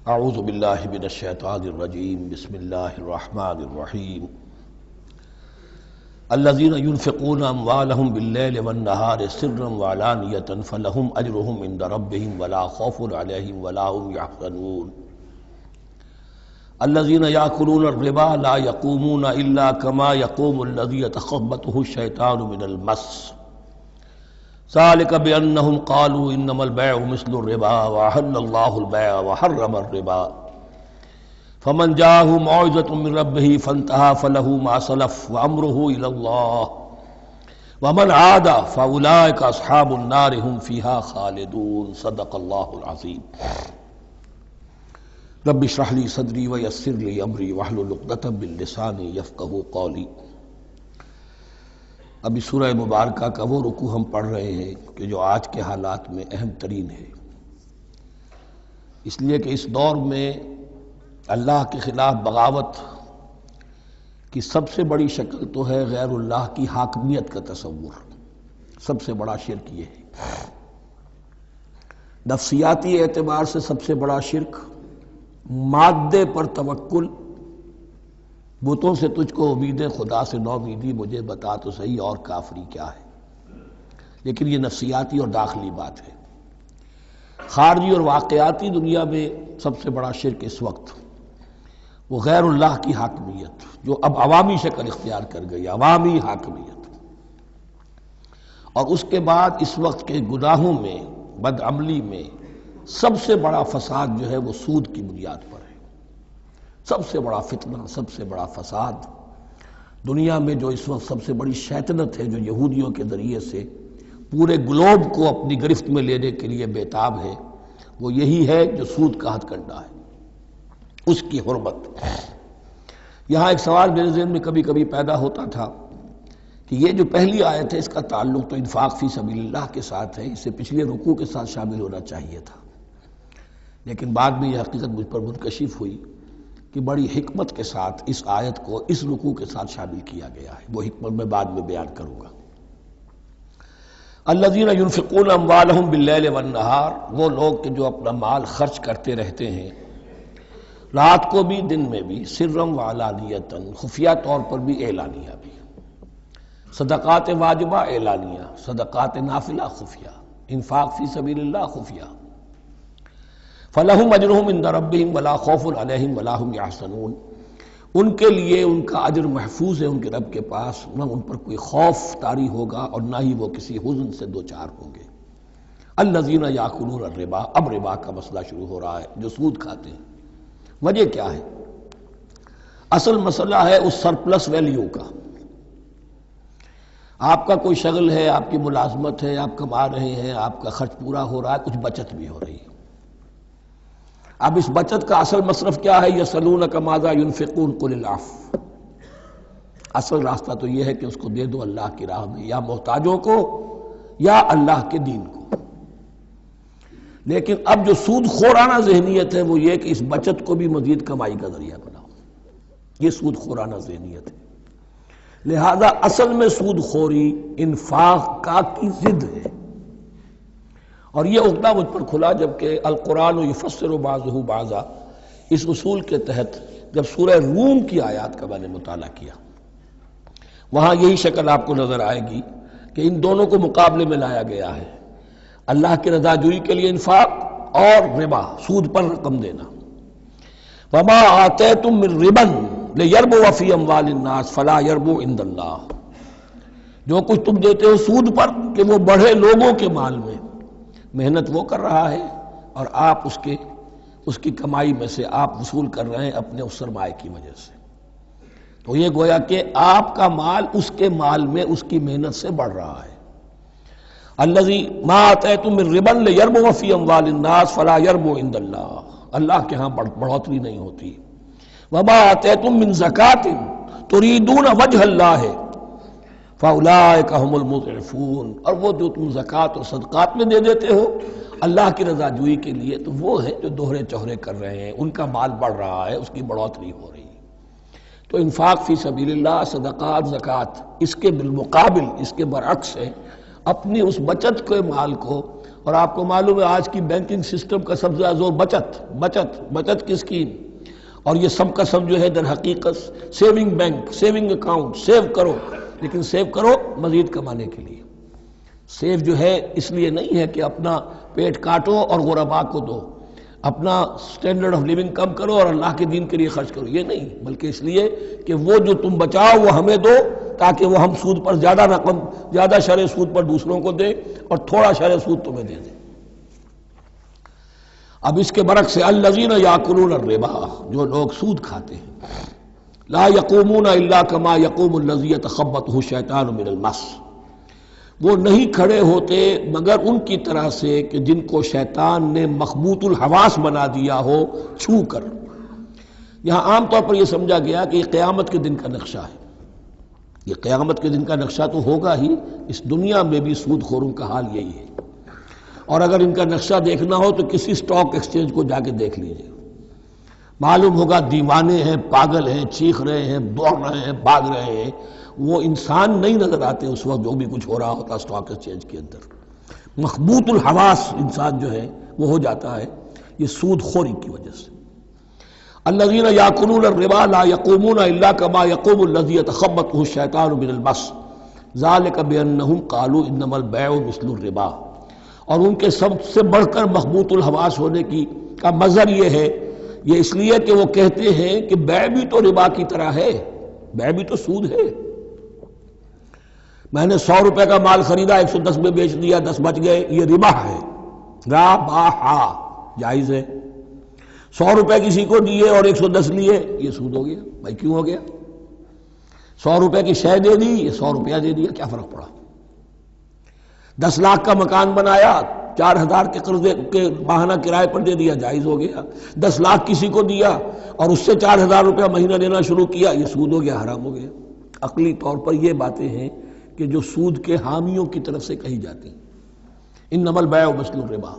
اعوذ باللہ من الشیطان الرجیم بسم اللہ الرحمن الرحیم الذین ينفقون اموالهم باللیل والنہار سرا وعلانیۃ فلہم اجرہم عند ربہم ولا خوف علیہم ولا هم یحزنون الذین یأکلون الربا لا یقومون الا کما یقوم الذی یتخبطہ الشیطان من المس ذلك بأنهم قالوا إنما البيع مثل الربا وأحل الله البيع وحرم الربا فمن جاءه موعظة من ربه فانتهى فله ما سلف وأمره إلى الله ومن عاد فأولئك أصحاب النار هم فيها خالدون صدق الله العظيم رب اشرح لي صدري ويسر لي أمري واحلل عقدة من لساني يفقهوا قولي۔ ابھی سورہ مبارکہ کا وہ رکوع ہم پڑھ رہے ہیں کہ جو آج کے حالات میں اہم ترین ہے، اس لیے کہ اس دور میں اللہ کے خلاف بغاوت کی سب سے بڑی شکل تو ہے غیر اللہ کی حاکمیت کا تصور۔ سب سے بڑا شرک یہ ہے، نفسیاتی اعتبار سے سب سے بڑا شرک، مادے پر توکل، بتوں سے تجھ کو امید خدا سے نو امیدی، مجھے بتا تو صحیح اور کافری کیا ہے۔ لیکن یہ نفسیاتی اور داخلی بات ہے۔ خارجی اور واقعاتی دنیا میں سب سے بڑا شرک اس وقت وہ غیر اللہ کی حاکمیت، جو اب عوامی شکل اختیار کر گئی، عوامی حاکمیت۔ اور اس کے بعد اس وقت کے گناہوں میں، بدعملی میں سب سے بڑا فساد جو ہے وہ سود کی بنیاد پر ہے۔ سب سے بڑا فتنہ، سب سے بڑا فساد دنیا میں جو اس وقت سب سے بڑی شیطنت ہے، جو یہودیوں کے ذریعے سے پورے گلوب کو اپنی گرفت میں لینے کے لیے بےتاب ہے، وہ یہی ہے جو سود کا ہتھ کنڈا ہے، اس کی حرمت۔ یہاں ایک سوال میرے ذہن میں کبھی کبھی پیدا ہوتا تھا کہ یہ جو پہلی آیت ہے اس کا تعلق تو انفاق فی سبیل اللہ کے ساتھ ہے، اسے پچھلے رکوع کے ساتھ شامل ہونا چاہیے تھا، لیکن بعد میں یہ حقیقت مجھ پر منکشف ہوئی کہ بڑی حکمت کے ساتھ اس آیت کو اس رکوع کے ساتھ شامل کیا گیا ہے۔ وہ حکمت میں بعد میں بیان کروں گا۔ الذین ينفقون اموالهم باللیل والنہار، وہ لوگ کہ جو اپنا مال خرچ کرتے رہتے ہیں رات کو بھی دن میں بھی، سرا وعلانیۃ، خفیہ طور پر بھی اعلانیہ بھی، صدقات واجبہ اعلانیہ، صدقات نافلہ خفیہ، انفاق فی سبیل اللہ خفیہ۔ فَلَهُمْ أَجْرُهُمْ عِنْدَ رَبِّهِمْ وَلَا خَوْفٌ عَلَيْهِمْ وَلَا هُمْ يَحْزَنُونَ، ان کے لیے ان کا اجر محفوظ ہے ان کے رب کے پاس، نہ ان پر کوئی خوف طاری ہوگا اور نہ ہی وہ کسی حزن سے دوچار ہوں گے۔ الَّذِينَ يَأْكُلُونَ الرِّبَا، اب ربا کا مسئلہ شروع ہو رہا ہے، جو سود کھاتے ہیں۔ وجہ کیا ہے؟ اصل مسئلہ ہے اس سرپلس ویلیو کا۔ آپ کا کوئی شغل ہے، آپ کی ملازمت ہے، آپ کما رہے ہیں، آپ کا خرچ پورا ہو رہا ہے، کچھ بچت بھی ہو رہی ہے۔ اب اس بچت کا اصل مصرف کیا ہے؟ یسألونک ماذا ينفقون قل العفو، اصل راستہ تو یہ ہے کہ اس کو دے دو اللہ کی راہ میں، یا محتاجوں کو یا اللہ کے دین کو۔ لیکن اب جو سود خورانہ ذہنیت ہے وہ یہ کہ اس بچت کو بھی مزید کمائی کا ذریعہ بناؤ، یہ سود خورانہ ذہنیت ہے۔ لہذا اصل میں سود خوری انفاق کا کی ضد ہے، اور یہ عقدہ مجھ پر کھلا جبکہ القرآن یفسر بعضہ بعضا، اس اصول کے تحت جب سورہ روم کی آیات کا میں نے مطالعہ کیا، وہاں یہی شکل آپ کو نظر آئے گی کہ ان دونوں کو مقابلے میں لایا گیا ہے، اللہ کی رضا جوئی کے لیے انفاق اور ربا، سود پر رقم دینا۔ وما آتیتم من ربا لیربو فی اموال الناس فلا یربو عند اللہ، جو کچھ تم دیتے ہو سود پر کہ وہ بڑھے لوگوں کے مال میں، محنت وہ کر رہا ہے اور آپ اس کی کمائی میں سے آپ وصول کر رہے ہیں اپنے اس سرمایہ کی وجہ سے۔ تو یہ گویا کہ آپ کا مال اس کے مال میں اس کی محنت سے بڑھ رہا ہے۔ الذی ما آتیتم من ربا لیربو فی اموال الناس فلا یربو عند اللہ، اللہ کے ہاں بڑھوتری نہیں ہوتی۔ وما آتیتم من زکاۃ تریدون وجہ اللہ فَأُولَٰئِكَ هُمُ الْمُضْعِفُونَ، اور وہ جو تم زکوٰۃ اور صدقات میں دے دیتے ہو اللہ کی رضا جوئی کے لیے، تو وہ ہیں جو دوہرے چوہرے کر رہے ہیں، ان کا مال بڑھ رہا ہے، اس کی بڑھوتری ہو رہی ہے۔ تو انفاق فی سبیل اللہ، صدقات، زکوٰۃ، اس کے بالمقابل، اس کے برعکس ہے، اپنی اس بچت کے مال کو اور آپ کو معلوم ہے آج کی بینکنگ سسٹم کا سب سے زیادہ زور بچت کی اسکیم، اور یہ سب کا سب جو ہے در حقیقت saving bank, saving account, save کرو، لیکن سیو کرو مزید کمانے کے لیے۔ سیو جو ہے اس لیے نہیں ہے کہ اپنا پیٹ کاٹو اور غرباء کو دو، اپنا سٹینڈرڈ آف لیونگ کم کرو اور اللہ کے دین کے لیے خرچ کرو، یہ نہیں، بلکہ اس لیے کہ وہ جو تم بچاؤ وہ ہمیں دو، تاکہ وہ ہم سود پر زیادہ رقم، زیادہ شرح سود پر دوسروں کو دیں اور تھوڑا شرح سود تمہیں دے دیں۔ اب اس کے برعکس سے الذین یاکلون الربا، جو لوگ سود کھاتے ہیں، لا یقومون الا کما یقوم الذی یتخبطہ الشیطان من المس، وہ نہیں کھڑے ہوتے مگر ان کی طرح سے کہ جن کو شیطان نے مخبوط الحواس بنا دیا ہو چھو کر۔ یہاں عام طور پر یہ سمجھا گیا کہ یہ قیامت کے دن کا نقشہ ہے، یہ قیامت کے دن کا نقشہ تو ہوگا ہی، اس دنیا میں بھی سود خوروں کا حال یہی ہے، اور اگر ان کا نقشہ دیکھنا ہو تو کسی سٹاک ایکسچینج کو جا کے دیکھ لیجئے، معلوم ہوگا دیوانے ہیں، پاگل ہیں، چیخ رہے ہیں، دوڑ رہے ہیں، بھاگ رہے ہیں، وہ انسان نہیں نظر آتے اس وقت جو بھی کچھ ہو رہا ہوتا سٹاک ایکسچینج کے اندر۔ مخبوط الحواس انسان جو ہے وہ ہو جاتا ہے، یہ سود خوری کی وجہ سے۔ الذین یاکلون الربا لا یقومون الا کما یقوم الذی یتخبطہ الشیطان من المس ذلک بانہم قالوا انما البیع مثل الربا، اور ان کے سب سے بڑھ کر مخبوط الحواس ہونے کا مظہر یہ ہے، یہ اس لیے کہ وہ کہتے ہیں کہ بیع بھی تو ربا کی طرح ہے، بیع بھی تو سود ہے۔ میں نے 100 روپے کا مال خریدا، 110 میں بیچ دیا، 10 بچ گئے، یہ ربا ہے، ربا جائز ہے۔ 100 روپے کسی کو دیے اور 110 لیے، یہ سود ہو گیا۔ بھائی کیوں ہو گیا؟ 100 روپے کی شے دے دی، یہ 100 روپیہ دے دیا، کیا فرق پڑا؟ 10 لاکھ کا مکان بنایا، 4000 کے قرضے کے ماہانہ کرائے پر دے دیا، جائز ہو گیا۔ 10 لاکھ کسی کو دیا اور اس سے 4000 روپیہ مہینہ دینا شروع کیا، یہ سود ہو گیا، حرام ہو گیا۔ عقلی طور پر یہ باتیں ہیں کہ جو سود کے حامیوں کی طرف سے کہی جاتی ہیں۔ انما البیع مثل الربا،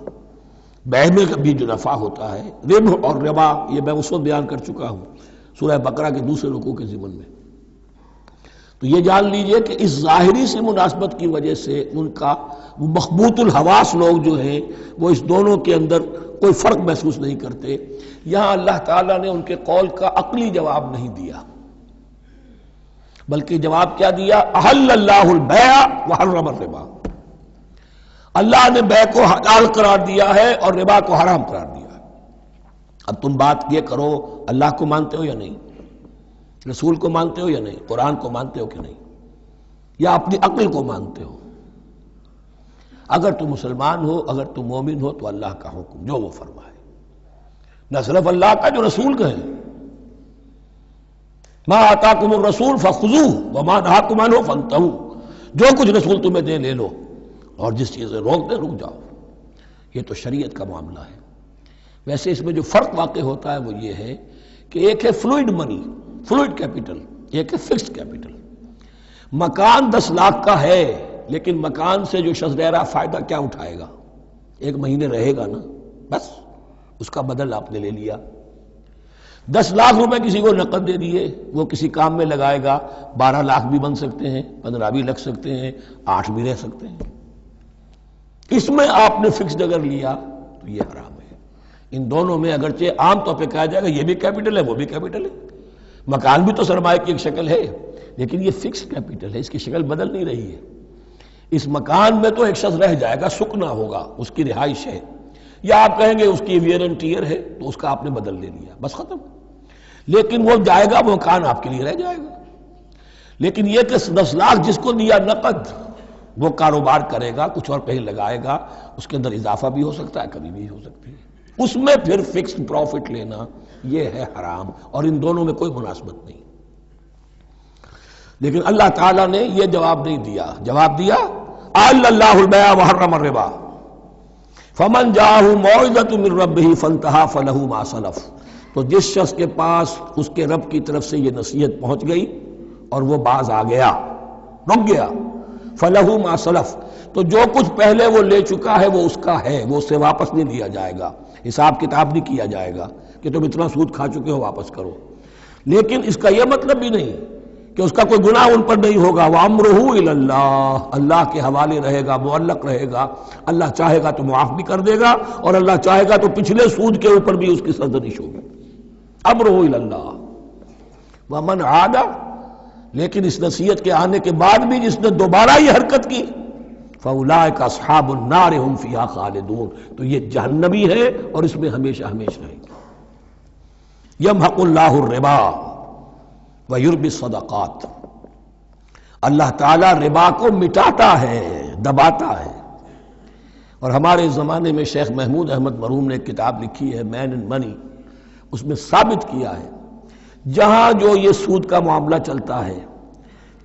بیع میں بھی جو نفع ہوتا ہے، ربح اور ربا یہ میں اس وقت بیان کر چکا ہوں سورہ بقرہ کے دوسرے رکوع کے ضمن میں۔ تو یہ جان لیجئے کہ اس ظاہری سی مناسبت کی وجہ سے ان کا مخبوط الحواس لوگ جو ہیں وہ اس دونوں کے اندر کوئی فرق محسوس نہیں کرتے۔ یہاں اللہ تعالیٰ نے ان کے قول کا عقلی جواب نہیں دیا، بلکہ جواب کیا دیا؟ احل اللہ البیع وحرم الربا، اللہ نے بیع کو حلال قرار دیا ہے اور ربا کو حرام قرار دیا ہے۔ اب تم بات یہ کرو، اللہ کو مانتے ہو یا نہیں؟ رسول کو مانتے ہو یا نہیں؟ قرآن کو مانتے ہو کہ نہیں؟ یا اپنی عقل کو مانتے ہو؟ اگر تم مسلمان ہو، اگر تم مومن ہو تو اللہ کا حکم جو وہ فرمائے، نہ صرف اللہ کا، جو رسول کا ہے، ما آتاکم الرسول فخذوہ وما نہاکم عنہ فانتہوا، جو کچھ رسول تمہیں دے لے لو، اور جس چیز سے روک دے رک جاؤ۔ یہ تو شریعت کا معاملہ ہے۔ ویسے اس میں جو فرق واقع ہوتا ہے وہ یہ ہے کہ ایک ہے فلوئڈ منی، فلوئڈ کیپٹل، ایک ہے فکسڈ کیپٹل۔ مکان 10 لاکھ کا ہے، لیکن مکان سے جو شخص رہ رہا فائدہ کیا اٹھائے گا؟ 1 مہینے رہے گا نا، بس اس کا بدل آپ نے لے لیا۔ 10 لاکھ روپے کسی کو نقد دے دیے، وہ کسی کام میں لگائے گا، 12 لاکھ بھی بن سکتے ہیں، 15 بھی لگ سکتے ہیں، 8 بھی رہ سکتے ہیں۔ اس میں آپ نے فکسڈ اگر لیا تو یہ حرام ہے۔ ان دونوں میں اگرچہ عام طور پہ کہا جائے گا یہ بھی کیپٹل ہے وہ بھی کیپٹل ہے، مکان بھی تو سرمایہ کی ایک شکل ہے، لیکن یہ فکسڈ کیپٹل ہے، اس کی شکل بدل نہیں رہی ہے۔ اس مکان میں تو ایک شخص رہ جائے گا، سکنا ہوگا، اس کی رہائش ہے، یا آپ کہیں گے اس کی ویئر اینڈ ٹیئر ہے تو اس کا آپ نے بدل لے لیا، بس ختم۔ لیکن وہ جائے گا، وہ مکان آپ کے لیے رہ جائے گا۔ لیکن یہ کہ 10 لاکھ جس کو دیا نقد، وہ کاروبار کرے گا، کچھ اور کہیں لگائے گا، اس کے اندر اضافہ بھی ہو سکتا ہے، کمی بھی ہو سکتی ہے، اس میں پھر فکسڈ پروفٹ لینا یہ ہے حرام، اور ان دونوں میں کوئی مناسبت نہیں۔ لیکن اللہ تعالیٰ نے یہ جواب نہیں دیا، جواب دیا احل اللہ البیع وحرم الربا فمن جاءہ موعظۃ من ربہ فانتہی فلہ ما سلف، تو جس شخص کے پاس اس کے رب کی طرف سے یہ نصیحت پہنچ گئی اور وہ باز آ گیا، رک گیا، فلہ ما سلف، تو جو کچھ پہلے وہ لے چکا ہے وہ اس کا ہے، وہ اسے واپس نہیں لیا جائے گا، حساب کتاب نہیں کیا جائے گا کہ تم اتنا سود کھا چکے ہو واپس کرو۔ لیکن اس کا یہ مطلب بھی نہیں کہ اس کا کوئی گناہ ان پر نہیں ہوگا، وَأَمْرُهُ إِلَى اللَّهِ، اللہ کے حوالے رہے گا، معلق رہے گا، اللہ چاہے گا تو معاف بھی کر دے گا اور اللہ چاہے گا تو پچھلے سود کے اوپر بھی اس کی سرزنش ہوگی۔ أَمْرُهُ إِلَى اللَّهِ وَمَنْ عَادَ، لیکن اس نصیحت کے آنے کے بعد بھی جس نے دوبارہ یہ حرکت کی فَأُولَٰئِكَ أَصْحَابُ النَّارِ هُمْ فِيهَا خَالِدُونَ، تو یہ جہنمی ہے اور اس میں ہمیشہ ہمیشہ رہے گی۔ يَمْحَقُ اللَّهُ الرِّبَا وَيُرْبِي الصَّدَقَاتِ، اللہ تعالیٰ ربا کو مٹاتا ہے، دباتا ہے۔ اور ہمارے زمانے میں شیخ محمود احمد مرحوم نے ایک کتاب لکھی ہے مین اینڈ منی، اس میں ثابت کیا ہے جہاں جو یہ سود کا معاملہ چلتا ہے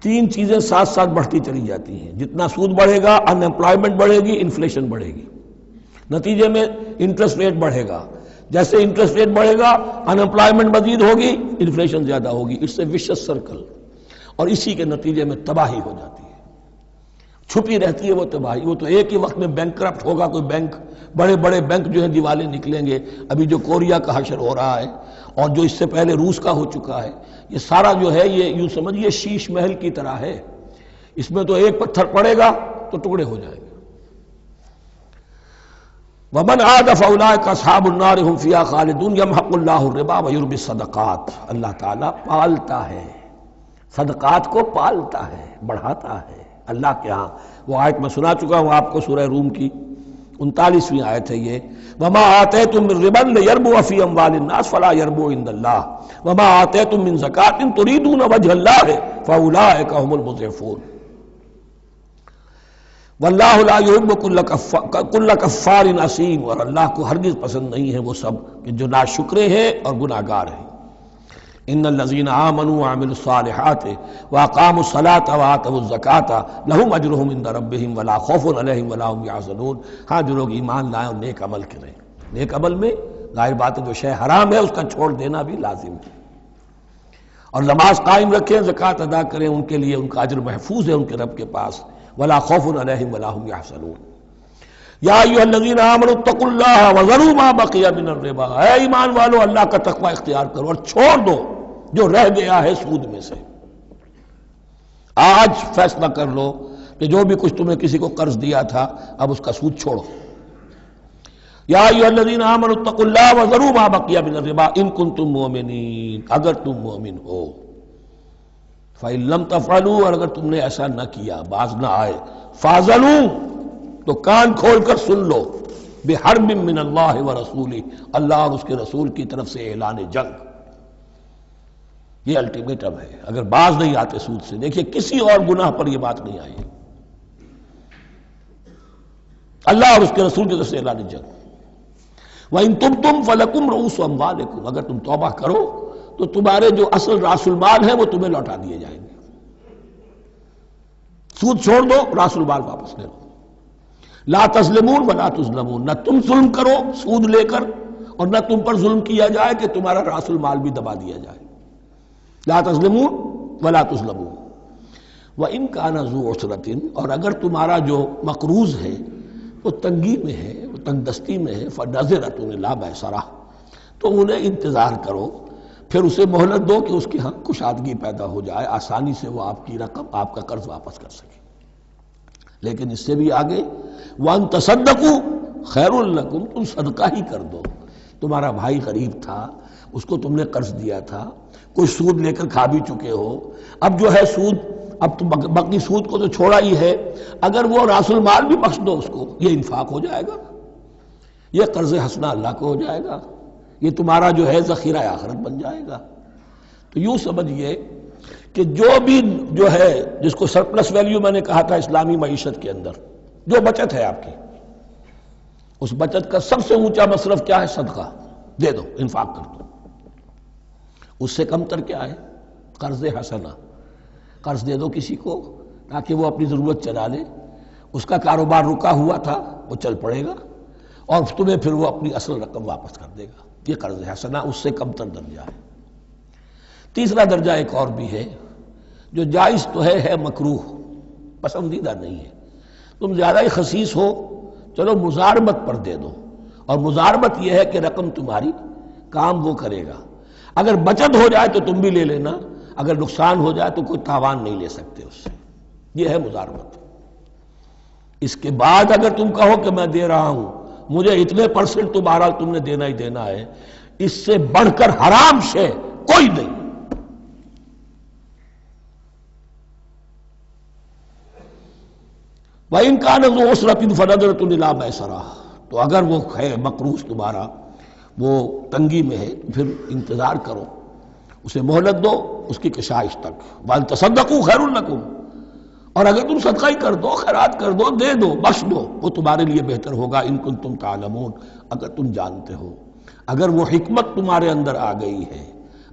تین چیزیں ساتھ ساتھ بڑھتی چلی جاتی ہیں، جتنا سود بڑھے گا ان امپلائمنٹ بڑھے گی، انفلیشن بڑھے گی، نتیجے میں انٹرسٹ ریٹ بڑھے گا، جیسے انٹرسٹ ریٹ بڑھے گا ان امپلائمنٹ مزید ہوگی، انفلیشن زیادہ ہوگی، اٹس اے ویشس سرکل، اور اسی کے نتیجے میں تباہی ہو جاتی ہے، چھپی رہتی ہے وہ تباہی۔ وہ تو ایک ہی وقت میں بینک کرپٹ ہوگا، کوئی بینک، بڑے بڑے بینک جو ہیں دیوالے نکلیں گے، ابھی جو کوریا کا حشر ہو رہا ہے اور جو اس سے پہلے روس کا ہو چکا ہے، یہ سارا جو ہے یہ یوں سمجھیے شیش محل کی طرح ہے، اس میں تو ایک پتھر پڑے گا تو ٹکڑے ہو جائیں گے۔ وَمَنْ عَادَ فَأُولَٰئِكَ أَصْحَابُ النَّارِ هُمْ فِيهَا خَالِدُونَ يَمْحَقُ اللَّهُ الرِّبَا وَيُرْبِي الصَّدَقَاتِ، اللہ تعالیٰ پالتا ہے، صدقات کو پالتا ہے، بڑھاتا ہے اللہ کے ہاں۔ وہ آیت میں سنا چکا ہوں آپ کو، سورہ روم کی 39ویں آیت ہے یہ، وَمَا آتَيْتُم مِّن رِّبًا لِّيَرْبُوَ فِي أَمْوَالِ النَّاسِ فَلَا يَرْبُو عِندَ اللَّهِ وَمَا آتَيْتُم مِّن زَكَاةٍ تُرِيدُونَ وَجْهَ اللَّهِ فَأُولَٰئِكَ هُمُ الْمُضْعِفُونَ واللہ لا یحب کل کفار اثیم، اور اللہ کو ہرگز پسند نہیں ہے وہ سب کہ جو ناشکرے ہیں اور گناہ گار ہیں۔ ان الذین آمنوا وعملوا الصالحات واقاموا الصلاة وآتوا الزکاة لهم اجرهم عند ربهم ولا خوف علیہم ولا هم یحزنون۔ ہاں جو لوگ ایمان لائیں اور نیک عمل کریں، نیک عمل میں ظاہر بات ہے جو شے حرام ہے اس کا چھوڑ دینا بھی لازم ہے، اور نماز قائم رکھیں، زکوٰۃ ادا کریں، ان کے لیے ان کا اجر محفوظ ہے ان کے رب کے پاس، ولا خوف علیہم ولا هم یحزنون۔ یا ایھا الذین آمنوا اتقوا اللہ وذروا ما بقی من الربا، اے ایمان والو اللہ کا تقوی اختیار کرو اور چھوڑ دو جو رہ گیا ہے سود میں سے۔ آج فیصلہ کر لو کہ جو بھی کچھ تمہیں کسی کو قرض دیا تھا اب اس کا سود چھوڑو۔ یا ایھا الذین آمنوا اتقوا اللہ وذروا ما بقی من الربا ان کنتم مؤمنین، اگر تم مومن ہو۔ فَإِن لَمْ تَفْعَلُوا، اور اگر تم نے ایسا نہ کیا، باز نہ آئے، فَاعْذَنُوا، تو کان کھول کر سن لو، بِحَرْبٍ مِّنَ اللَّهِ وَرَسُولِهِ، اللہ اور اس کے رسول کی طرف سے اعلان جنگ۔ یہ الٹیمیٹم ہے اگر باز نہیں آتے سود سے۔ دیکھیے کسی اور گناہ پر یہ بات نہیں آئی، اللہ اور اس کے رسول کی طرف سے اعلان جنگ۔ وَإِن تُبْتُمْ فَلَكُمْ رُءُوسُ أَمْوَالِكُمْ، اگر تم توبہ کرو تو تمہارے جو اصل راس المال ہے وہ تمہیں لوٹا دیے جائیں گے۔ سود چھوڑ دو، راس المال واپس لے لو۔ لا تظلمون ولا تظلمون، نہ تم ظلم کرو سود لے کر اور نہ تم پر ظلم کیا جائے کہ تمہارا راس المال بھی دبا دیا جائے۔ لا تظلمون ولا تظلمون۔ وَإِن كَانَ ذُو عُسْرَةٍ، اور اگر تمہارا جو مقروض ہے وہ تنگی میں ہے، وہ تنگ دستی میں ہے، فَنَظِرَةٌ إِلَىٰ مَيْسَرَةٍ، تو انہیں انتظار کرو، پھر اسے مہلت دو کہ اس کی ہاں کشادگی پیدا ہو جائے، آسانی سے وہ آپ کی رقم، آپ کا قرض واپس کر سکے۔ لیکن اس سے بھی آگے وَأَن تَصَدَّقُوا خَيْرٌ لَكُمْ، تم صدقہ ہی کر دو۔ تمہارا بھائی غریب تھا، اس کو تم نے قرض دیا تھا، کوئی سود لے کر کھا بھی چکے ہو، اب جو ہے سود، اب تم باقی سود کو تو چھوڑا ہی ہے، اگر وہ راس المال بھی بخش دو اس کو، یہ انفاق ہو جائے گا، یہ قرض حسنہ اللہ کو ہو جائے گا، یہ تمہارا جو ہے ذخیرہ آخرت بن جائے گا۔ تو یوں سمجھیے کہ جو بھی جو ہے جس کو سرپلس ویلیو میں نے کہا تھا اسلامی معیشت کے اندر، جو بچت ہے آپ کی، اس بچت کا سب سے اونچا مصرف کیا ہے؟ صدقہ دے دو، انفاق کر دو۔ اس سے کم تر کیا ہے؟ قرض حسنہ، قرض دے دو کسی کو تاکہ وہ اپنی ضرورت چلا لے، اس کا کاروبار رکا ہوا تھا وہ چل پڑے گا اور تمہیں پھر وہ اپنی اصل رقم واپس کر دے گا۔ یہ قرض حسنہ اس سے کم تر درجہ ہے۔ تیسرا درجہ ایک اور بھی ہے جو جائز تو ہے مکروہ، پسندیدہ نہیں ہے۔ تم زیادہ ہی خسیس ہو، چلو مزاربت پر دے دو، اور مزاربت یہ ہے کہ رقم تمہاری کام وہ کرے گا، اگر بچت ہو جائے تو تم بھی لے لینا، اگر نقصان ہو جائے تو کوئی تاوان نہیں لے سکتے اس سے. یہ ہے مضاربت. اس کے بعد اگر تم کہو کہ میں دے رہا ہوں، مجھے اتنے پرسنٹ تو بہرحال تم نے دینا ہی دینا ہے، اس سے بڑھ کر حرام شے کوئی نہیں. وَإِنْ كَانَ ذُو عُسْرَةٍ فَنَظِرَةٌ إِلَىٰ مَيْسَرَةٍ، تو اگر وہ ہے مقروض تمہارا وہ تنگی میں ہے پھر انتظار کرو، اسے مہلت دو اس کی کشائش تک. وَأَن تَصَدَّقُوا خَيْرٌ لَكُمْ، اور اگر تم صدقہ ہی کر دو، خیرات کر دو، دے دو، بخش دو، وہ تمہارے لیے بہتر ہوگا. ان کنتم تعلمون، اگر تم جانتے ہو، اگر وہ حکمت تمہارے اندر آ گئی ہے،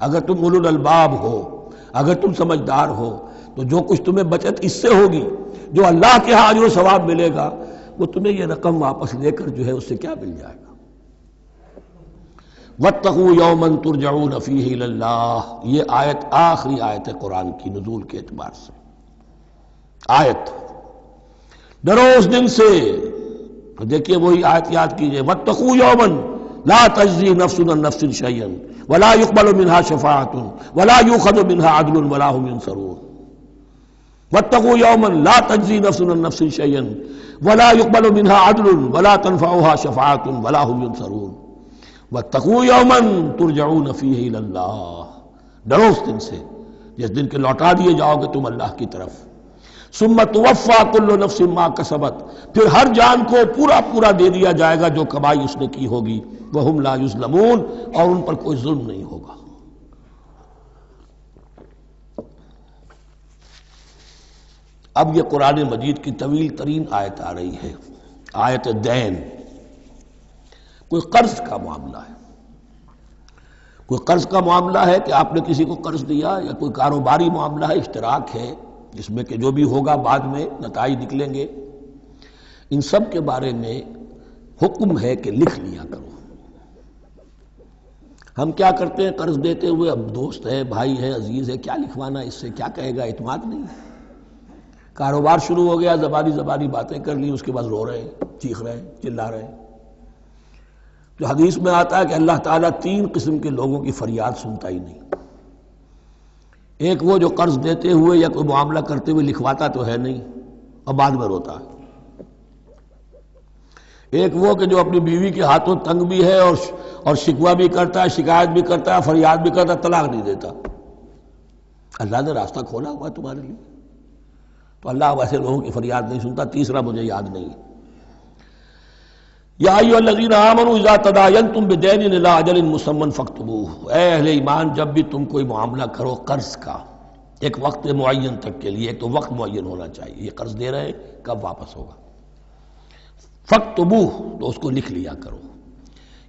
اگر تم اولو الالباب ہو، اگر تم سمجھدار ہو، تو جو کچھ تمہیں بچت اس سے ہوگی، جو اللہ کے ہاں اجر و ثواب ملے گا، وہ تمہیں یہ رقم واپس لے کر جو ہے اس سے کیا مل جائے گا. وَاتَّقُوا يَوْمًا تُرْجَعُونَ فِيهِ إِلَى اللَّهِ، یہ آیت آخری آیت ہے قرآن کی نزول کے اعتبار سے. آیت ڈرو اس دن سے. تو دیکھیے وہی آیت یاد کیجئے، وَاتَّقُوا يَوْمًا لَا تَجْزِي نَفْسٌ عَن نَفْسٍ شَيْئًا وَلَا يُقْبَلُ مِنْهَا شَفَاعَةٌ وَلَا يُؤْخَذُ مِنْهَا عَدْلٌ وَلَا هُمْ يُنصَرُونَ. وَاتَّقُوا يَوْمًا لَا تَجْزِي نَفْسٌ عَن نَفْسٍ شَيْئًا وَلَا يُقْبَلُ مِنْهَا عَدْلٌ وَلَا تَنفَعُهَا شَفَاعَةٌ وَلَا هُمْ يُنصَرُونَ. وَاتَّقُوا يَوْمًا تُرْجَعُونَ فِيهِ إِلَى اللَّهِ، ڈرو اس دن سے جس دن کے لوٹا دیے جاؤ گے تم اللہ کی طرف. ثم توفى كل نفس ما كسبت، پھر ہر جان کو پورا پورا دے دیا جائے گا جو کمائی اس نے کی ہوگی. وهم لا يظلمون، اور ان پر کوئی ظلم نہیں ہوگا. اب یہ قرآن مجید کی طویل ترین آیت آ رہی ہے، آیت دین. کوئی قرض کا معاملہ ہے، کوئی قرض کا معاملہ ہے کہ آپ نے کسی کو قرض دیا، یا کوئی کاروباری معاملہ ہے، اشتراک ہے جس میں کہ جو بھی ہوگا بعد میں نتائج نکلیں گے. ان سب کے بارے میں حکم ہے کہ لکھ لیا کرو. ہم کیا کرتے ہیں قرض دیتے ہوئے، اب دوست ہے، بھائی ہے، عزیز ہے، کیا لکھوانا، اس سے کیا کہے گا، اعتماد نہیں ہے. کاروبار شروع ہو گیا، زبانی باتیں کر لی، اس کے بعد رو رہے ہیں، چیخ رہے ہیں، چلا رہے ہیں. جو حدیث میں آتا ہے کہ اللہ تعالیٰ 3 قسم کے لوگوں کی فریاد سنتا ہی نہیں. ایک وہ جو قرض دیتے ہوئے یا کوئی معاملہ کرتے ہوئے لکھواتا تو ہے نہیں اور بعد میں روتا ہے. ایک وہ کہ جو اپنی بیوی کے ہاتھوں تنگ بھی ہے اور شکوہ بھی کرتا ہے، شکایت بھی کرتا ہے، فریاد بھی کرتا ہے، طلاق نہیں دیتا. اللہ نے راستہ کھولا ہوا ہے تمہارے لیے، تو اللہ ویسے لوگوں کی فریاد نہیں سنتا. تیسرا مجھے یاد نہیں. یا ایھا الذین آمنوا اذا تداینتم بدین الی اجل مسمى فاکتبوہ، اے اہل ایمان جب بھی تم کوئی معاملہ کرو قرض کا ایک وقت معین تک کے لیے، تو وقت معین ہونا چاہیے. یہ قرض دے رہے ہیں، کب واپس ہوگا. فاکتبوہ، تو اس کو لکھ لیا کرو.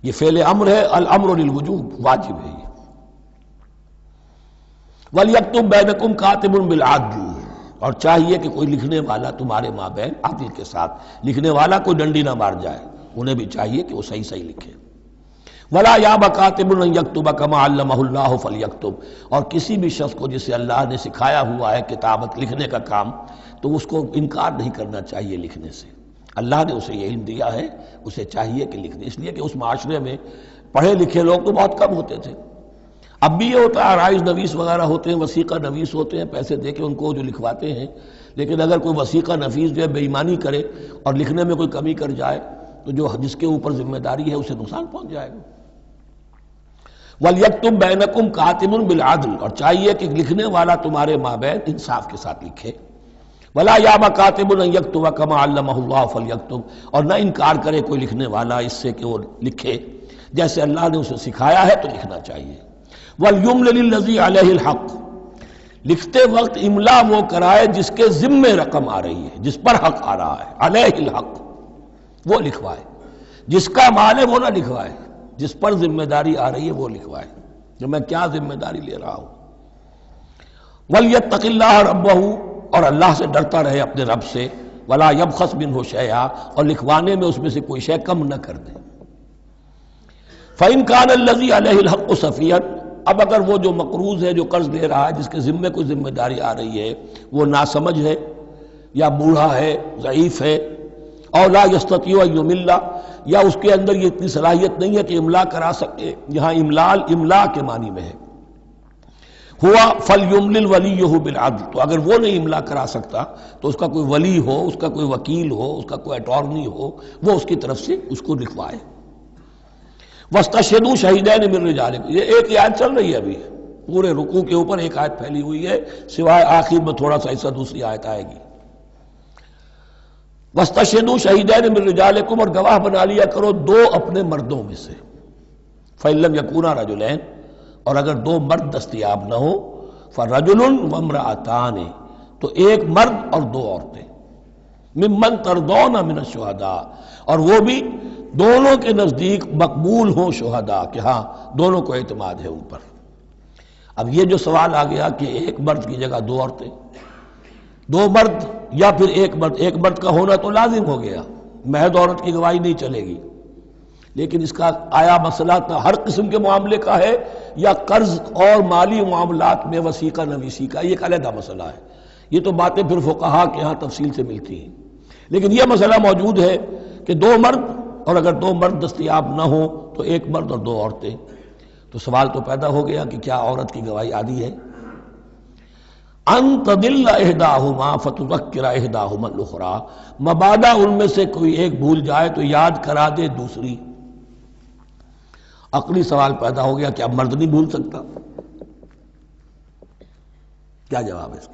یہ فعل امر ہے، الامر للوجوب، واجب ہے یہ. ولیکتب بینکم کاتب بالعدل، اور چاہیے کہ کوئی لکھنے والا تمہارے مابین عدل کے ساتھ، لکھنے والا کوئی ڈنڈی نہ مار جائے، انہیں بھی چاہیے کہ وہ صحیح صحیح لکھے. ولا یاب کاتب ان یکتب کما علمہ اللہ فلیکتب، اور کسی بھی شخص کو جسے اللہ نے سکھایا ہوا ہے کتابت لکھنے کا کام، تو اس کو انکار نہیں کرنا چاہیے لکھنے سے. اللہ نے اسے یہ علم دیا ہے، اسے چاہیے کہ لکھ دے. اس لیے کہ اس معاشرے میں پڑھے لکھے لوگ تو بہت کم ہوتے تھے. اب بھی یہ ہوتا ہے، عرائض نویس وغیرہ ہوتے ہیں، وثیقہ نویس ہوتے ہیں، پیسے دے کے ان کو جو لکھواتے ہیں. لیکن اگر کوئی وثیقہ نفیس جو ہے بے ایمانی کرے اور لکھنے میں کوئی کمی کر جائے، تو جو جس کے اوپر ذمہ داری ہے اسے نقصان پہنچ جائے گا. وَلْيَكْتُبْ بَيْنَكُمْ كَاتِبٌ بِالْعَدْلِ، اور چاہیے کہ لکھنے والا تمہارے مابین انصاف کے ساتھ لکھے. وَلَا يَأْبَ كَاتِبٌ أَن يَكْتُبَ كَمَا عَلَّمَهُ اللَّهُ فَلْيَكْتُبْ، اور نہ انکار کرے کوئی لکھنے والا اس سے کہ وہ لکھے جیسے اللہ نے اسے سکھایا ہے، تو لکھنا چاہیے. وَلْيُمْلِلِ الَّذِي عَلَيْهِ الْحَقُّ، لکھتے وقت املا وہ کرائے جس کے ذمے رقم آ رہی ہے، جس پر حق آ رہا ہے. علیہ الحق، وہ لکھوائے. جس کا مال ہے وہ نہ لکھوائے، جس پر ذمہ داری آ رہی ہے وہ لکھوائے، کہ میں کیا ذمہ داری لے رہا ہوں. وَلْيَتَّقِ اللَّهَ رَبَّهُ، اور اللہ سے ڈرتا رہے اپنے رب سے. وَلَا يَبْخَسْ مِنْهُ شَيْئًا، اور لکھوانے میں اس میں سے کوئی شے کم نہ کر دے. فَإِنْ كَانَ الَّذِي عَلَيْهِ الْحَقُّ سَفِيهًا، اب اگر وہ جو مقروض ہے، جو قرض دے رہا ہے، جس کے ذمے کوئی ذمہ داری آ رہی ہے، وہ ناسمجھ ہے یا بوڑھا ہے، ضعیف ہے، اور لا یستطیع ان یمل، یا اس کے اندر یہ اتنی صلاحیت نہیں ہے کہ املا کرا سکے. یہاں املا کے معنی میں ہے. ہوا فلیملل ولیہ بالعدل، تو اگر وہ نہیں املا کرا سکتا تو اس کا کوئی ولی ہو، اس کا کوئی وکیل ہو، اس کا کوئی اٹارنی ہو، وہ اس کی طرف سے اس کو لکھوائے۔ واستشہدوا شہیدین من رجالکم، یہ ایک ہی آیت چل رہی ہے ابھی، پورے رکوع کے اوپر ایک آیت پھیلی ہوئی ہے، سوائے آخر میں تھوڑا سا حصہ دوسری آیت آئے گی۔ واستشہدوا شہیدین من رجالکم، اور گواہ بنا لیا کرو دو اپنے مردوں میں سے، فإن لم یکونا رجلین، اور اگر دو مرد دستیاب نہ ہو، فرجل وامرأتان، تو ایک مرد اور دو عورتیں، ممن ترضون من الشہداء، اور وہ بھی دونوں کے نزدیک مقبول ہوں شہداء، کہ ہاں دونوں کو اعتماد ہے ان پر۔ اب یہ جو سوال آ گیا کہ ایک مرد کی جگہ دو عورتیں، دو مرد یا پھر ایک مرد کا ہونا تو لازم ہو گیا، محض عورت کی گواہی نہیں چلے گی، لیکن اس کا آیا مسئلہ ہر قسم کے معاملے کا ہے یا قرض اور مالی معاملات میں وثیقہ نویسی کا، یہ ایک علیحدہ مسئلہ ہے، یہ تو باتیں پھر فقہا کے ہاں تفصیل سے ملتی ہیں، لیکن یہ مسئلہ موجود ہے کہ دو مرد، اور اگر دو مرد دستیاب نہ ہوں تو ایک مرد اور دو عورتیں، تو سوال تو پیدا ہو گیا کہ کیا عورت کی گواہی عادی ہے؟ ان تضل احداہما فتذکر احداہما الاخری، مبادا ان میں سے کوئی ایک بھول جائے تو یاد کرا دے دوسری۔ عقلی سوال پیدا ہو گیا، کیا مرد نہیں بھول سکتا؟ کیا جواب ہے اس کا؟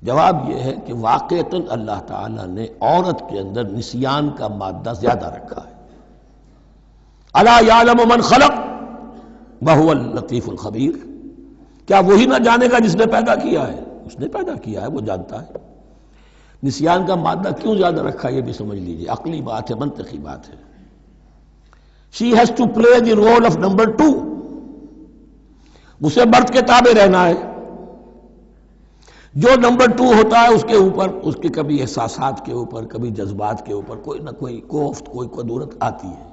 جواب یہ ہے کہ واقعتاً اللہ تعالیٰ نے عورت کے اندر نسیان کا مادہ زیادہ رکھا ہے۔ الا یعلم من خلق وہو اللطیف الخبیر، کیا وہی نہ جانے گا جس نے پیدا کیا ہے؟ اس نے پیدا کیا ہے، وہ جانتا ہے۔ نسیان کا مادہ کیوں زیادہ رکھا یہ بھی سمجھ لیجئے، عقلی بات ہے، منطقی بات ہے۔ She has to play the role of number 2، اسے مرد کے تابع رہنا ہے، جو نمبر 2 ہوتا ہے اس کے اوپر، اس کے کبھی احساسات کے اوپر، کبھی جذبات کے اوپر کوئی نہ کوئی کوفت، کوئی قدورت آتی ہے،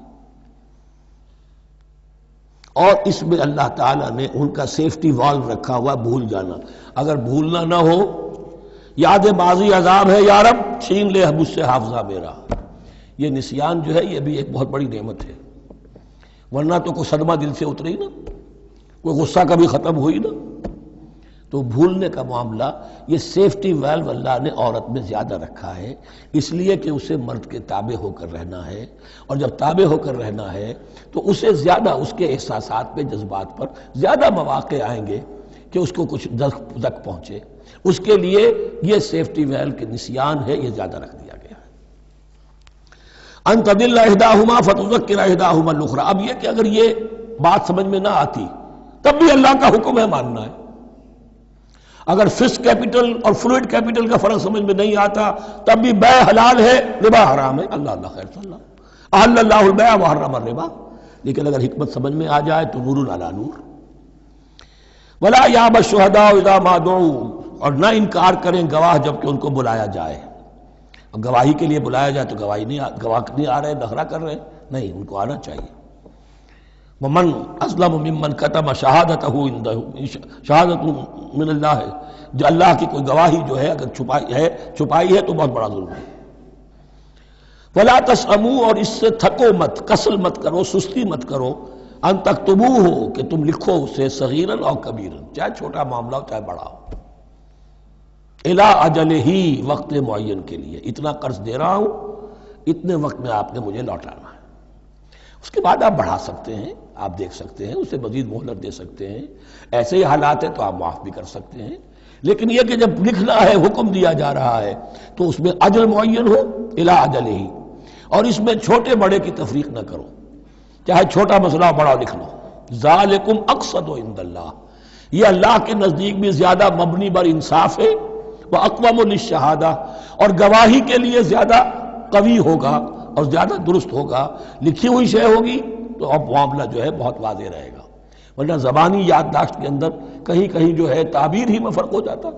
اور اس میں اللہ تعالیٰ نے ان کا سیفٹی والو رکھا ہوا، بھول جانا، اگر بھولنا نہ ہو، یاد ماضی عذاب ہے یا رب چھین لے مجھ سے حافظہ میرا، یہ نسیان جو ہے یہ بھی ایک بہت بڑی نعمت ہے، ورنہ تو کوئی صدمہ دل سے اتری نا، کوئی غصہ کبھی ختم ہوئی نا، تو بھولنے کا معاملہ یہ سیفٹی ویلو اللہ نے عورت میں زیادہ رکھا ہے، اس لیے کہ اسے مرد کے تابع ہو کر رہنا ہے، اور جب تابع ہو کر رہنا ہے تو اسے زیادہ اس کے احساسات پہ، جذبات پر زیادہ مواقع آئیں گے کہ اس کو کچھ زک پہنچے، اس کے لیے یہ سیفٹی ویلو کے نسیان ہے، یہ زیادہ رکھ دیا گیا ہے۔ ان تضل احداہما فتذکر احداہما الاخری، اب یہ کہ اگر یہ بات سمجھ میں نہ آتی تب بھی اللہ کا حکم ہے ماننا ہے، اگر فکس کیپٹل اور فلوئڈ کیپٹل کا فرق سمجھ میں نہیں آتا تب بھی بیع حلال ہے، ربا حرام ہے، اللہ خیر صلی اللہ احل اللہ البیع وحرم الربا، لیکن اگر حکمت سمجھ میں آ جائے تو نور علی نور۔ ولا یابی الشہداء اذا ما دعوا، اور نہ انکار کریں گواہ جب کہ ان کو بلایا جائے، اور گواہی کے لیے بلایا جائے تو گواہ نہیں آ رہے، نخرہ کر رہے، نہیں، ان کو آنا چاہیے۔ ومن اسلم ممن کتم شہادتہ عنده، شہادت من اللہ ہے، جو اللہ کی کوئی گواہی جو ہے اگر چھپائی ہے تو بہت بڑا ظلم ہے۔ ولا تسأموا، اور اس سے تھکو مت، کسل مت کرو، سستی مت کرو، ان تکتبوہ، کہ تم لکھو اسے، صغیرا او کبیرا، چاہے چھوٹا معاملہ ہو چاہے بڑا ہو، الی اجلہ، وقت معین کے لیے، اتنا قرض دے رہا ہوں، اتنے وقت میں آپ نے مجھے لوٹانا ہے، اس کے بعد آپ بڑھا سکتے ہیں، آپ دیکھ سکتے ہیں، اسے مزید مہلت دے سکتے ہیں، ایسے ہی حالات ہیں تو آپ معاف بھی کر سکتے ہیں، لیکن یہ کہ جب لکھنا ہے، حکم دیا جا رہا ہے تو اس میں اجل معین ہو، الی اجلہ، اور اس میں چھوٹے بڑے کی تفریق نہ کرو، چاہے چھوٹا مسئلہ بڑا لکھ لو، ذالکم اقسط عند اللہ، یہ اللہ کے نزدیک بھی زیادہ مبنی بر انصاف ہے، واقوم للشہادہ، اور گواہی کے لیے زیادہ قوی ہوگا اور زیادہ درست ہوگا، لکھی ہوئی شے ہوگی تو اب معاملہ جو ہے بہت واضح رہے گا، ورنہ زبانی یادداشت کے اندر کہیں کہیں جو ہے تعبیر ہی میں فرق ہو جاتا۔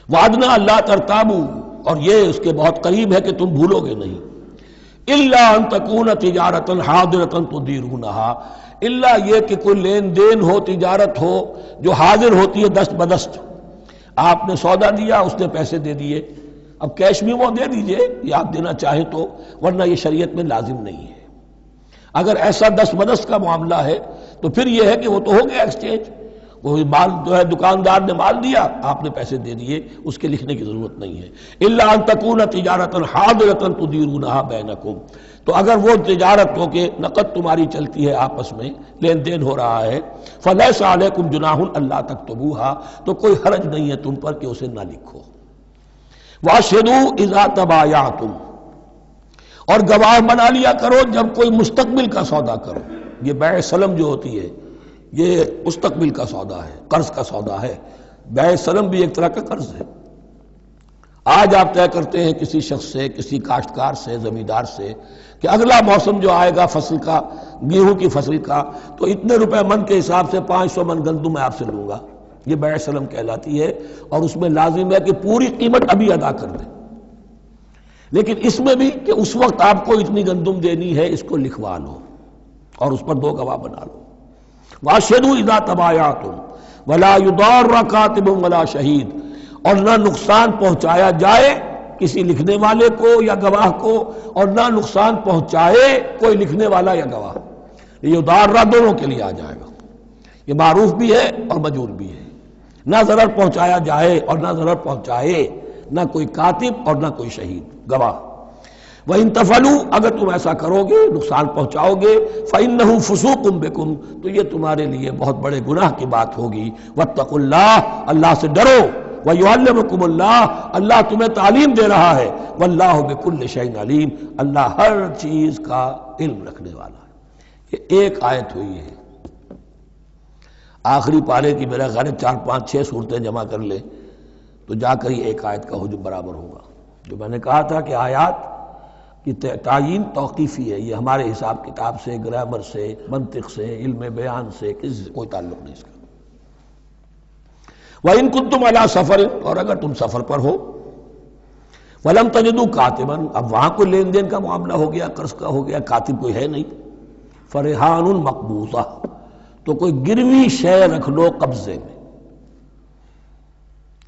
وعدنا اللہ ترتابو، اور یہ اس کے بہت قریب ہے کہ تم بھولو گے نہیں، الا ان تکون تجارتا حاضرتا تدیرونہا، الا یہ کہ کوئی لین دین ہو، تجارت ہو جو حاضر ہوتی ہے دست بدست، آپ نے سودا دیا، اس نے پیسے دے دیے، اب کیش میں وہ دے دیجئے یا آپ دینا چاہیں تو، ورنہ یہ شریعت میں لازم نہیں ہے۔ اگر ایسا دست بدست کا معاملہ ہے تو پھر یہ ہے کہ وہ تو ہو گیا ایکسچینج، وہ مال جو ہے دکاندار نے مال دیا، آپ نے پیسے دے دیے، اس کے لکھنے کی ضرورت نہیں ہے۔ الا ان تکون تجارۃ حاضرۃ تدیرونھا بینکم، تو اگر وہ تجارت ہو کہ نقد تمہاری چلتی ہے، آپس میں لین دین ہو رہا ہے، فلیس علیکم جناح الا تکتبوھا، تو کوئی حرج نہیں ہے تم پر کہ اسے نہ لکھو۔ واشہدوا اذا تبایعتم، اور گواہ بنا لیا کرو جب کوئی مستقبل کا سودا کرو۔ یہ بیع سلم جو ہوتی ہے یہ مستقبل کا سودا ہے، قرض کا سودا ہے۔ بیع سلم بھی ایک طرح کا قرض ہے۔ آج آپ طے کرتے ہیں کسی شخص سے، کسی کاشتکار سے، زمیندار سے کہ اگلا موسم جو آئے گا فصل کا، گیہوں کی فصل کا، تو اتنے روپے من کے حساب سے 500 من گندم میں آپ سے لوں گا۔ یہ بیع سلم کہلاتی ہے، اور اس میں لازم ہے کہ پوری قیمت ابھی ادا کر دیں، لیکن اس میں بھی کہ اس وقت آپ کو اتنی گندم دینی ہے، اس کو لکھوا لو اور اس پر 2 گواہ بنا لو۔ واشہدوا اذا تبایعتم ولا یضار کاتب ولا شہید، اور نہ نقصان پہنچایا جائے کسی لکھنے والے کو یا گواہ کو، اور نہ نقصان پہنچائے کوئی لکھنے والا یا گواہ۔ یہ یضار دونوں کے لیے آ جائے گا، یہ معروف بھی ہے اور مجرور بھی ہے۔ نہ ضرر پہنچایا جائے اور نہ ضرر پہنچائے، نہ کوئی کاتب اور نہ کوئی شہید گواہ۔ وَإِن تَفْعَلُوا، اگر تم ایسا کرو گے، نقصان پہنچاؤ گے، فَإِنَّهُ فُسُوقٌ بِكُمْ، تو یہ تمہارے لیے بہت بڑے گناہ کی بات ہوگی۔ وَاتَّقُوا اللَّهَ، اللہ سے ڈرو، وَيُعَلِّمُكُمُ اللَّهُ، اللہ تمہیں تعلیم دے رہا ہے، وَاللَّهُ بِكُلِّ شَيْءٍ عَلِيمٌ، اللہ ہر چیز کا علم رکھنے والا ہے۔ یہ ایک آیت ہوئی ہے، آخری پارے کی میرا خیال 4 5 6 صورتیں جمع کر لیں تو جا کر ہی ایک آیت کا حجم برابر ہوگا۔ جو میں نے کہا تھا کہ آیات کی تعیین توقیفی ہے، یہ ہمارے حساب کتاب سے، گرامر سے، منطق سے، علم بیان سے کسی سے کوئی تعلق نہیں اس کا۔ وَإِن كُنتُمْ عَلَىٰ سَفَرٍ، اور اگر تم سفر پر ہو، وَلَمْ تَجِدُوا كَاتِبًا، اب وہاں کوئی لین دین کا معاملہ ہو گیا، قرض کا ہو گیا، کاتب کوئی ہے نہیں، فَرِحَانٌ مَقْبُوضَةٌ، تو کوئی گروی شے رکھ لو قبضے میں،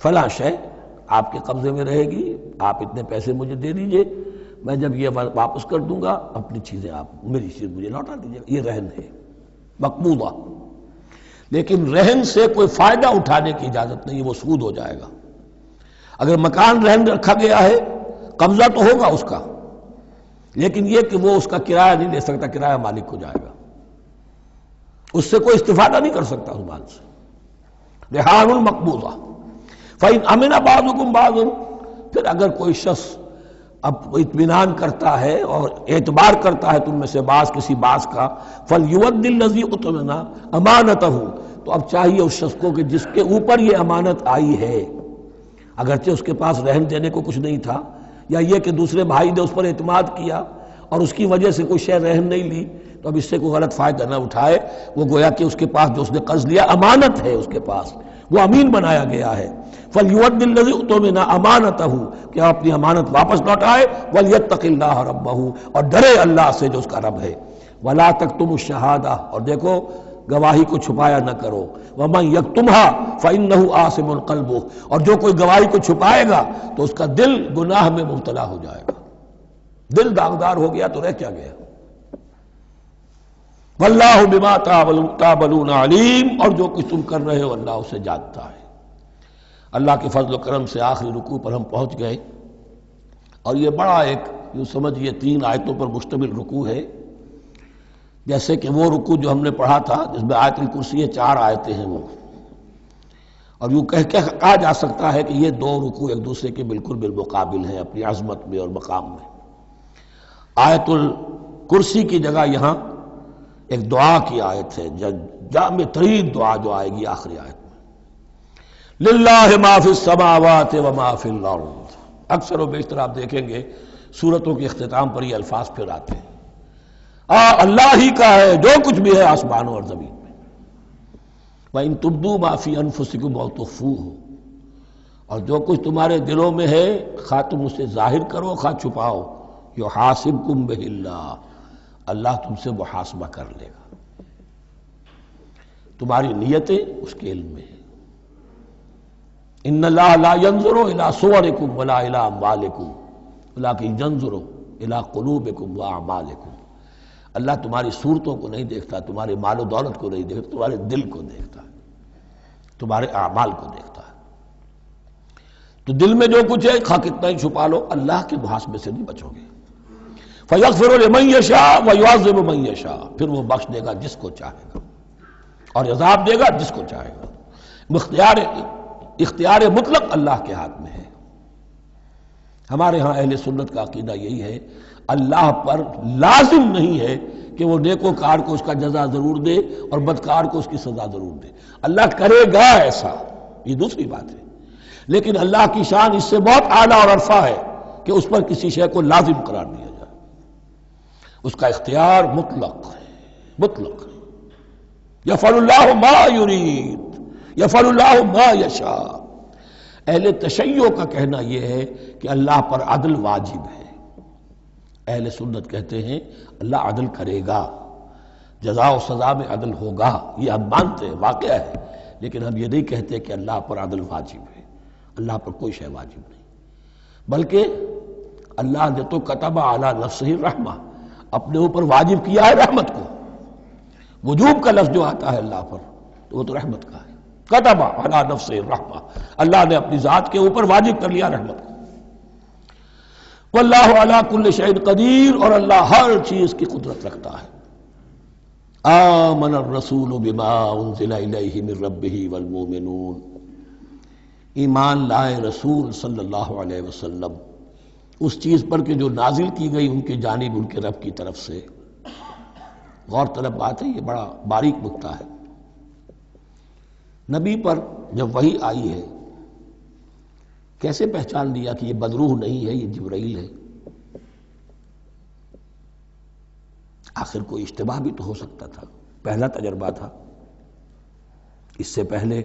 فلاں شے آپ کے قبضے میں رہے گی، آپ اتنے پیسے مجھے دے دیجئے، میں جب یہ واپس کر دوں گا اپنی چیزیں آپ میری چیز مجھے لوٹا دیجیے گا۔ یہ رہن ہے مقبوضہ، لیکن رہن سے کوئی فائدہ اٹھانے کی اجازت نہیں، وہ سود ہو جائے گا۔ اگر مکان رہن رکھا گیا ہے، قبضہ تو ہوگا اس کا، لیکن یہ کہ وہ اس کا کرایہ نہیں لے سکتا، کرایہ مالک کو جائے گا، اس سے کوئی استفادہ نہیں کر سکتا اس مال سے۔ رہان مقبوضہ۔ فَإِنْ أَمِنَ بَعْضُكُمْ بَعْضًا، پھر اگر کوئی شخص اب اطمینان کرتا ہے اور اعتبار کرتا ہے تم میں سے بعض کسی بعض کا، فَلْيُؤَدِّ الَّذِي اؤْتُمِنَ أَمَانَتَهُ، تو اب چاہیے اس شخص کو کہ جس کے اوپر یہ امانت آئی ہے، اگرچہ اس کے پاس رہن دینے کو کچھ نہیں تھا، یا یہ کہ دوسرے بھائی نے اس پر اعتماد کیا اور اس کی وجہ سے کوئی شے رہن نہیں لی، تو اب اس سے کوئی غلط فائدہ نہ اٹھائے، وہ گویا کہ اس کے پاس جو اس نے قرض لیا امانت ہے، اس کے پاس وہ امین بنایا گیا ہے۔ فَلْيُؤَدِّ الَّذِي اؤْتُمِنَ أَمَانَتَهُ، کہ اپنی امانت واپس لوٹائے، وَلْيَتَّقِ اللَّهَ رَبَّهُ، اور ڈرے اللہ سے جو اس کا رب ہے۔ وَلَا تَكْتُمُوا الشَّهَادَةَ، اور دیکھو گواہی کو چھپایا نہ کرو، وَمَن يَكْتُمْهَا فَإِنَّهُ آثِمٌ قَلْبُهُ، اور جو کوئی گواہی کو چھپائے گا تو اس کا دل گناہ میں مبتلا ہو جائے گا، دل داغدار ہو گیا تو رہ کیا گیا۔ وَاللَّهُ بِمَا تَعْمَلُونَ عَلِيمٌ، اور جو کچھ تم کر رہے ہو اللہ اسے جانتا ہے۔ اللہ کے فضل و کرم سے آخری رکوع پر ہم پہنچ گئے، اور یہ بڑا ایک یوں سمجھئے 3 آیتوں پر مشتمل رکوع ہے، جیسے کہ وہ رکوع جو ہم نے پڑھا تھا جس میں آیت الکرسی ہے 4 آیتیں ہیں وہ، اور یوں کہا جا سکتا ہے کہ یہ 2 رکوع ایک دوسرے کے بالکل بالمقابل ہیں اپنی عظمت میں اور مقام میں۔ آیت الکرسی کی جگہ یہاں ایک دعا کی آیت ہے، جامع ترین دعا جو آئے گی آخری آیت میں، للہ ما فی السماوات و ما فی الارض۔ اکثر و بیشتر آپ دیکھیں گے سورتوں کے اختتام پر یہ الفاظ پھر آتے ہیں، اللہ ہی کا ہے جو کچھ بھی ہے آسمانوں اور زمین میں۔ وَإِن تُبْدُوا مَا فِي أَنفُسِكُمْ أَوْ تُخْفُوهُ، اور جو کچھ تمہارے دلوں میں ہے خواہ تم اسے ظاہر کرو خواہ چھپاؤ، يُحَاسِبْكُم بِهِ اللَّهُ، اللہ تم سے محاسبہ کر لے گا، تمہاری نیتیں اس کے علم میں ہیں۔ ان اللہ لا ينظر الى صوركم ولا الى اموالكم ولكن ينظر الى قلوبكم واعمالكم، اللہ تمہاری صورتوں کو نہیں دیکھتا، تمہارے مال و دولت کو نہیں دیکھتا، تمہارے دل کو دیکھتا ہے، تمہارے اعمال کو دیکھتا ہے۔ تو دل میں جو کچھ ہے خواہ کتنا ہی چھپا لو، اللہ کے محاسبے سے نہیں بچو گے۔ فَيَغْفِرُ لِمَن يَشَاءُ وَيُعَذِّبُ مَن يَشَاءُ، پھر وہ بخش دے گا جس کو چاہے گا اور عذاب دے گا جس کو چاہے گا۔ اختیار مطلق اللہ کے ہاتھ میں ہے۔ ہمارے ہاں اہل سنت کا عقیدہ یہی ہے، اللہ پر لازم نہیں ہے کہ وہ نیکوکار کو اس کا جزا ضرور دے اور بدکار کو اس کی سزا ضرور دے۔ اللہ کرے گا ایسا، یہ دوسری بات ہے، لیکن اللہ کی شان اس سے بہت اعلیٰ اور عرفہ ہے کہ اس پر کسی شے کو لازم قرار دیا جائے۔ اس کا اختیار مطلق ہے، مطلق ہے۔ یفعل اللہ ما یرید، یفعل اللہ ما یشاء۔ اہل تشیع کا کہنا یہ ہے کہ اللہ پر عدل واجب ہے۔ اہل سنت کہتے ہیں اللہ عدل کرے گا، جزا و سزا میں عدل ہوگا، یہ ہم مانتے ہیں، واقعہ ہے، لیکن ہم یہ نہیں کہتے کہ اللہ پر عدل واجب ہے۔ اللہ پر کوئی شے واجب نہیں، بلکہ اللہ نے تو کتب علی نفسہ الرحمہ، اپنے اوپر واجب کیا ہے رحمت کو۔ وجوب کا لفظ جو آتا ہے اللہ پر تو وہ تو رحمت کا ہے، کتب علی نفسہ الرحمہ، اللہ نے اپنی ذات کے اوپر واجب کر لیا رحمت کو۔ واللہ علی کل شیء قدیر، اور اللہ ہر چیز کی قدرت رکھتا ہے۔ آمن الرسول بما انزل الیہ من ربہ والمؤمنون، ایمان لائے رسول صلی اللہ علیہ وسلم اس چیز پر کہ جو نازل کی گئی ان کی جانب ان کے رب کی طرف سے۔ غور طلب بات ہے، یہ بڑا باریک نکتہ ہے۔ نبی پر جب وحی آئی ہے کیسے پہچان لیا کہ یہ بدروح نہیں ہے، یہ جبرائیل ہے؟ آخر کوئی اشتباہ بھی تو ہو سکتا تھا، پہلا تجربہ تھا۔ اس سے پہلے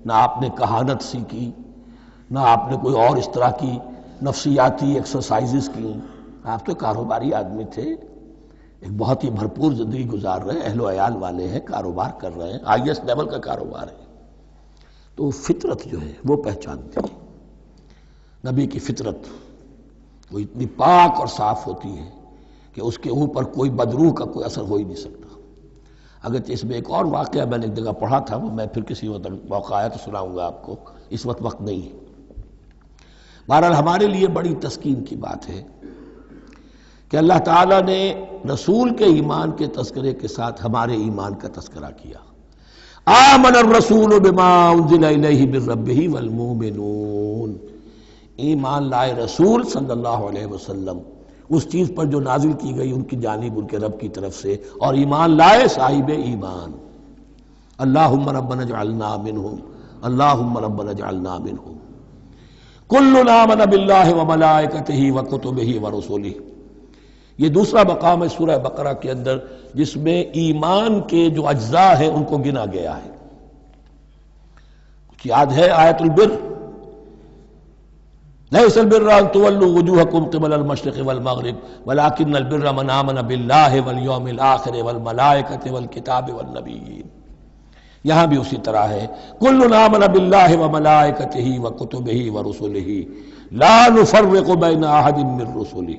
نہ آپ نے کہانت سیکھی، نہ آپ نے کوئی اور اس طرح کی نفسیاتی ایکسرسائزز کی۔ آپ تو کاروباری آدمی تھے، ایک بہت ہی بھرپور زندگی گزار رہے ہیں، اہل و عیال والے ہیں، کاروبار کر رہے ہیں، ہائی ایسٹ لیول کا کاروبار ہے۔ تو فطرت جو ہے وہ پہچانتی ہے، نبی کی فطرت وہ اتنی پاک اور صاف ہوتی ہے کہ اس کے اوپر کوئی بدروح کا کوئی اثر ہو ہی نہیں سکتا۔ اگرچہ اس میں ایک اور واقعہ میں نے ایک جگہ پڑھا تھا، وہ میں پھر کسی وقت موقع آیا تو سناؤں گا آپ کو، اس وقت نہیں ہے۔ بہرحال ہمارے لیے بڑی تسکین کی بات ہے کہ اللہ تعالیٰ نے رسول کے ایمان کے تذکرے کے ساتھ ہمارے ایمان کا تذکرہ کیا۔ آمن الرسول بما انزل الیہ من ربہ والمؤمنون، ایمان لائے رسول صلی اللہ علیہ وسلم اس چیز پر جو نازل کی گئی ان کی جانب ان کے رب کی طرف سے، اور ایمان لائے صاحب ایمان۔ اللہم ربنا اجعلنا منہم، اللہم ربنا اجعلنا منہم۔ کل آمن باللہ وملائکتہ وکتبہ ورسلہ، یہ دوسرا مقام ہے سورہ بقرہ کے اندر جس میں ایمان کے جو اجزاء ہیں ان کو گنا گیا ہے۔ کچھ یاد ہے آیت البر، لیس البر ان تولوا وجوہکم قبل المشرق والمغرب ولکن البر من آمن باللہ والیوم الآخر والملائکۃ والکتاب والنبیین۔ یہاں بھی اسی طرح ہے، کل آمن باللہ وملائکتہ وکتبہ ورسلہ لا نفرق بین احد من رسلہ۔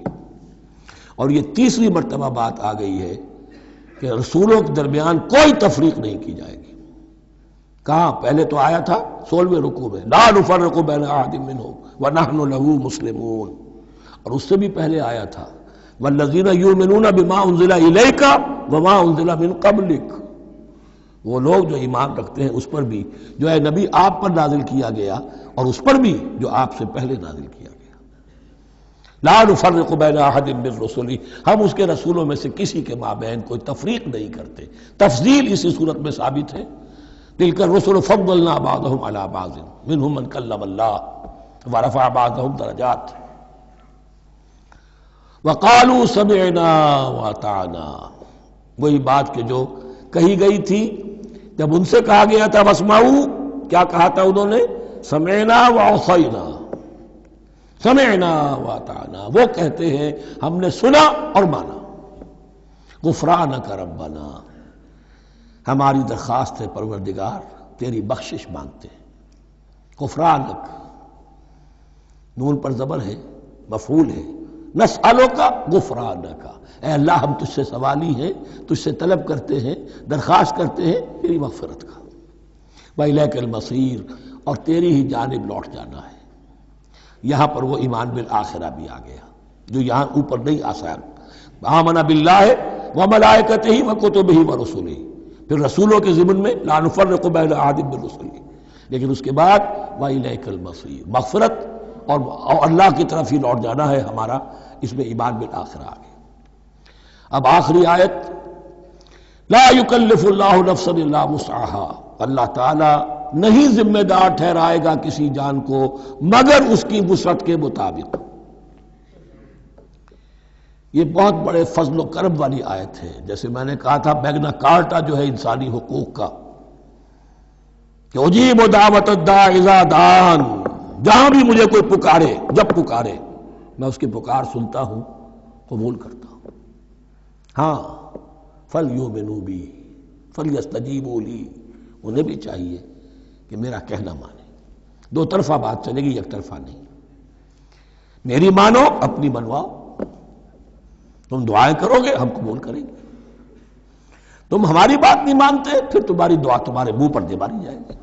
اور یہ تیسری مرتبہ بات آ گئی ہے کہ رسولوں کے درمیان کوئی تفریق نہیں کی جائے گی۔ کہاں؟ پہلے تو آیا تھا 16ویں رکوع میں، لا نفرق بین احد منہم ونحن له مسلمون، اور اس سے بھی پہلے آیا تھا والذین یؤمنون بما انزل الیک وما انزل من قبلک، وہ لوگ جو ایمان رکھتے ہیں اس پر بھی جو ہے نبی آپ پر نازل کیا گیا اور اس پر بھی جو آپ سے پہلے نازل کیا گیا۔ لا نفرق بین احد من رسلہ، ہم اس کے رسولوں میں سے کسی کے مابین کوئی تفریق نہیں کرتے۔ تفضیل اسی صورت میں ثابت ہے، تلک الرسل فضلنا بعضهم علی بعض منهم من کلم اللہ ورفع بعضهم درجات وقالوا سمعنا واطعنا، وہی بات کہ جو کہی گئی تھی جب ان سے کہا گیا تھا واسمعوا، کیا کہا تھا انہوں نے؟ سمعنا وعصینا، سمعنا واطعنا، وہ کہتے ہیں ہم نے سنا اور مانا۔ غفرانک ربنا، ہماری درخواست ہے پروردگار، تیری بخشش مانگتے ہیں۔ غفرانک، نون پر زبر ہے، مفعول ہے، نسألک غفرانک، اے اللہ ہم تجھ سے سوالی ہیں، تجھ سے طلب کرتے ہیں، درخواست کرتے ہیں تیری مغفرت کا، وإلیک المصیر، اور تیری ہی جانب لوٹ جانا ہے۔ یہاں پر وہ ایمان بالآخرہ بھی آ گیا جو یہاں اوپر نہیں آسان، آمن باللہ وملائکتہ وکتبہ ورسلہ، پھر رسولوں کے ضمن میں لا نفرق بین احد من رسلہ، لیکن اس کے بعد وإلیک المصیر، مغفرت اور اللہ کی طرف ہی لوٹ جانا ہے ہمارا، اس میں ایمان بالآخرہ آ گیا۔ اب آخری آیت، لا یکلف اللہ نفسا الا وسعها، اللہ تعالی نہیں ذمہ دار ٹھہرائے گا کسی جان کو مگر اس کی وسعت کے مطابق۔ یہ بہت بڑے فضل و کرم والی آیت ہے، جیسے میں نے کہا تھا میگنا کارٹا جو ہے انسانی حقوق کا، کہ اجیب دعوت الداعی اذا دعان، جہاں بھی مجھے کوئی پکارے، جب پکارے میں اس کی پکار سنتا ہوں، قبول کرتا ہوں۔ ہاں فَلْيُؤْمِنُوا بِي فَلْيَسْتَجِيبُوا لِي، انہیں بھی چاہیے کہ میرا کہنا مانے، دو طرفہ بات چلے گی، یک طرفہ نہیں۔ میری مانو، اپنی منواؤ، تم دعائیں کرو گے ہم قبول کریں گے، تم ہماری بات نہیں مانتے پھر تمہاری دعا تمہارے منہ پر دے ماری جائے گی۔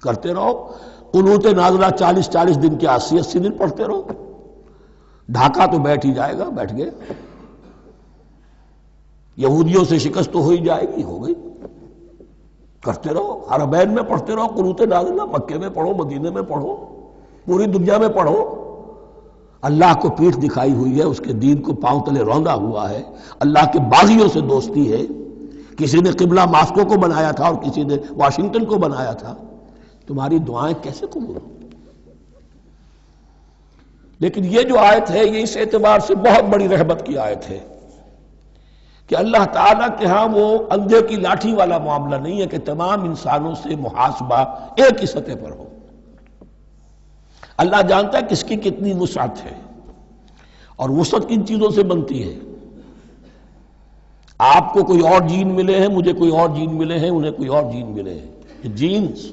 کرتے رہو قنوت نازلہ 40 دن کے 80 دن پڑھتے رہو، ڈھاکہ تو بیٹھ ہی جائے گا، بیٹھ گئے۔ یہودیوں سے شکست تو ہو ہی جائے گی، ہو گئی۔ کرتے رہو، حرمین میں پڑھتے رہو قنوت نازلہ، مکے میں پڑھو، مدینے میں پڑھو، پوری دنیا میں پڑھو۔ اللہ کو پیٹھ دکھائی ہوئی ہے، اس کے دین کو پاؤں تلے روندا ہوا ہے، اللہ کے باغیوں سے دوستی ہے، کسی نے قبلہ ماسکو کو بنایا تھا اور کسی نے واشنگٹن کو بنایا تھا، تمہاری دعائیں کیسے قبول ہوں؟ لیکن یہ جو آیت ہے یہ اس اعتبار سے بہت بڑی رحمت کی آیت ہے کہ اللہ تعالیٰ کے ہاں وہ اندھے کی لاٹھی والا معاملہ نہیں ہے کہ تمام انسانوں سے محاسبہ ایک ہی سطح پر ہو۔ اللہ جانتا ہے کس کی کتنی وسعت ہے، اور وسعت کن چیزوں سے بنتی ہے۔ آپ کو کوئی اور جین ملے ہیں، مجھے کوئی اور جین ملے ہیں، انہیں کوئی اور جین ملے ہیں، جینز،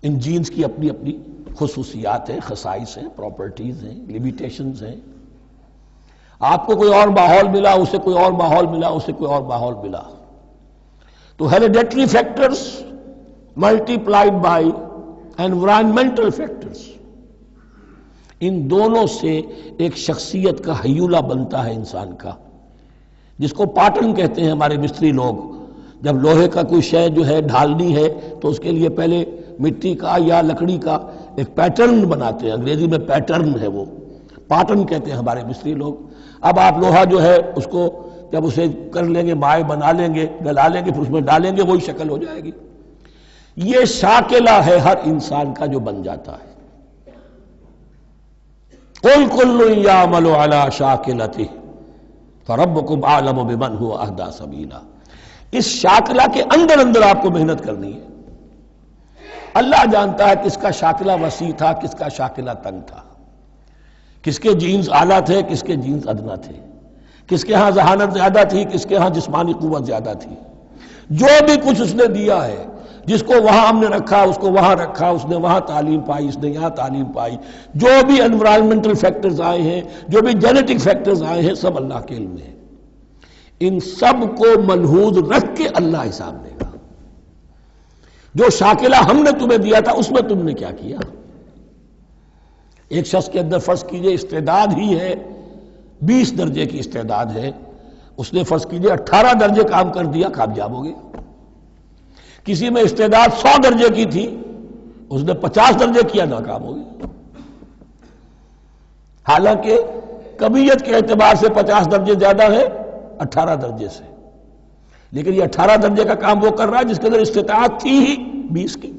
ان جینز کی اپنی اپنی خصوصیات ہیں، خصائص ہیں، پراپرٹیز ہیں، لیمیٹیشنز ہیں۔ آپ کو کوئی اور ماحول ملا، اسے کوئی اور ماحول ملا، اسے کوئی اور ماحول ملا، تو hereditary factors multiplied by environmental factors, ان دونوں سے ایک شخصیت کا ہیولہ بنتا ہے انسان کا، جس کو پیٹرن کہتے ہیں ہمارے مستری لوگ۔ جب لوہے کا کوئی شے جو ہے ڈھالنی ہے تو اس کے لیے پہلے مٹی کا یا لکڑی کا ایک پیٹرن بناتے ہیں، انگریزی میں پیٹرن ہے، وہ پیٹرن کہتے ہیں ہمارے مستری لوگ۔ اب آپ لوہا جو ہے اس کو جب اسے کر لیں گے، مائع بنا لیں گے، گلا لیں گے، پھر اس میں ڈالیں گے، وہی شکل ہو جائے گی۔ یہ شاکلہ ہے ہر انسان کا جو بن جاتا ہے۔ قُلْ كُلٌّ يَعْمَلُ عَلَى شَاكِلَتِهِ فَرَبُّكُمْ أَعْلَمُ بِمَنْ هُوَ أَهْدَىٰ سَبِيلًا۔ اس شاکلہ کے اندر اندر آپ کو محنت کرنی ہے۔ اللہ جانتا ہے کس کا شاکلہ وسیع تھا، کس کا شاکلہ تنگ تھا، کس کے جینز اعلیٰ تھے، کس کے جینز ادنا تھے، کس کے ہاں ذہانت زیادہ تھی، کس کے ہاں جسمانی قوت زیادہ تھی۔ جو بھی کچھ اس نے دیا ہے، جس کو وہاں ہم نے رکھا اس کو وہاں رکھا، اس نے وہاں تعلیم پائی، اس نے یہاں تعلیم پائی، جو بھی انوائرمنٹل فیکٹرز آئے ہیں، جو بھی جینیٹک فیکٹرز آئے ہیں، سب اللہ کے علم میں ہے۔ ان سب کو ملحوظ رکھ کے اللہ حساب لے گا۔ جو شاکلہ ہم نے تمہیں دیا تھا اس میں تم نے کیا کیا؟ ایک شخص کے اندر فرض کیجئے استعداد ہی ہے 20 درجے کی استعداد ہے، اس نے فرض کیجئے 18 درجے کام کر دیا، کامیاب ہو گیا۔ کسی میں استعداد 100 درجے کی تھی، اس نے 50 درجے کیا، ناکام ہو گیا۔ حالانکہ کمیت کے اعتبار سے 50 درجے زیادہ ہے 18 درجے سے، لیکن یہ 18 درجے کا کام وہ کر رہا ہے جس کے اندر استطاعت تھی ہی 20 کی،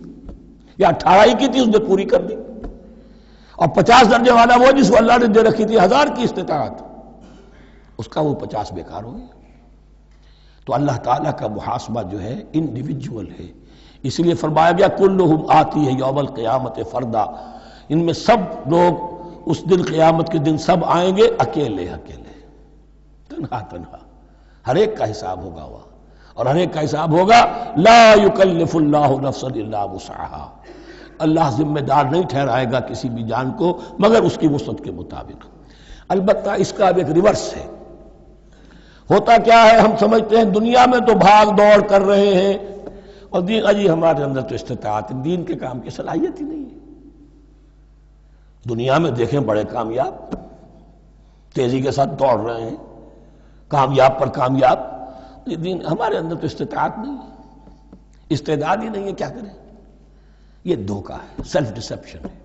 یا 18 ہی کی تھی، اس نے پوری کر دی۔ اور 50 درجے والا وہ جس کو اللہ نے دے رکھی تھی 1000 کی استطاعت، اس کا وہ 50 بیکار ہو گیا۔ تو اللہ تعالیٰ کا محاسبہ جو ہے انڈیویجول ہے، اس لیے فرمایا گیا کلہم آتی ہے یوم القیامت فردا، ان میں سب لوگ اس دن قیامت کے دن سب آئیں گے اکیلے اکیلے، تنہا تنہا، ہر ایک کا حساب ہوگا وہاں، اور ہر ایک کا حساب ہوگا لا یکلف اللہ نفسا الا وسعها، اللہ ذمہ دار نہیں ٹھہرائے گا کسی بھی جان کو مگر اس کی وسعت کے مطابق۔ البتہ اس کا اب ایک ریورس ہے۔ ہوتا کیا ہے، ہم سمجھتے ہیں دنیا میں تو بھاگ دوڑ کر رہے ہیں اور دین اجی ہمارے اندر تو استطاعت، دین کے کام کی صلاحیت ہی نہیں ہے۔ دنیا میں دیکھیں بڑے کامیاب تیزی کے ساتھ دوڑ رہے ہیں، کامیاب پر کامیاب، دین ہمارے اندر تو استطاعت نہیں ہے، استعداد ہی نہیں ہے، کیا کریں؟ یہ دھوکہ ہے، سیلف ڈسیپشن ہے۔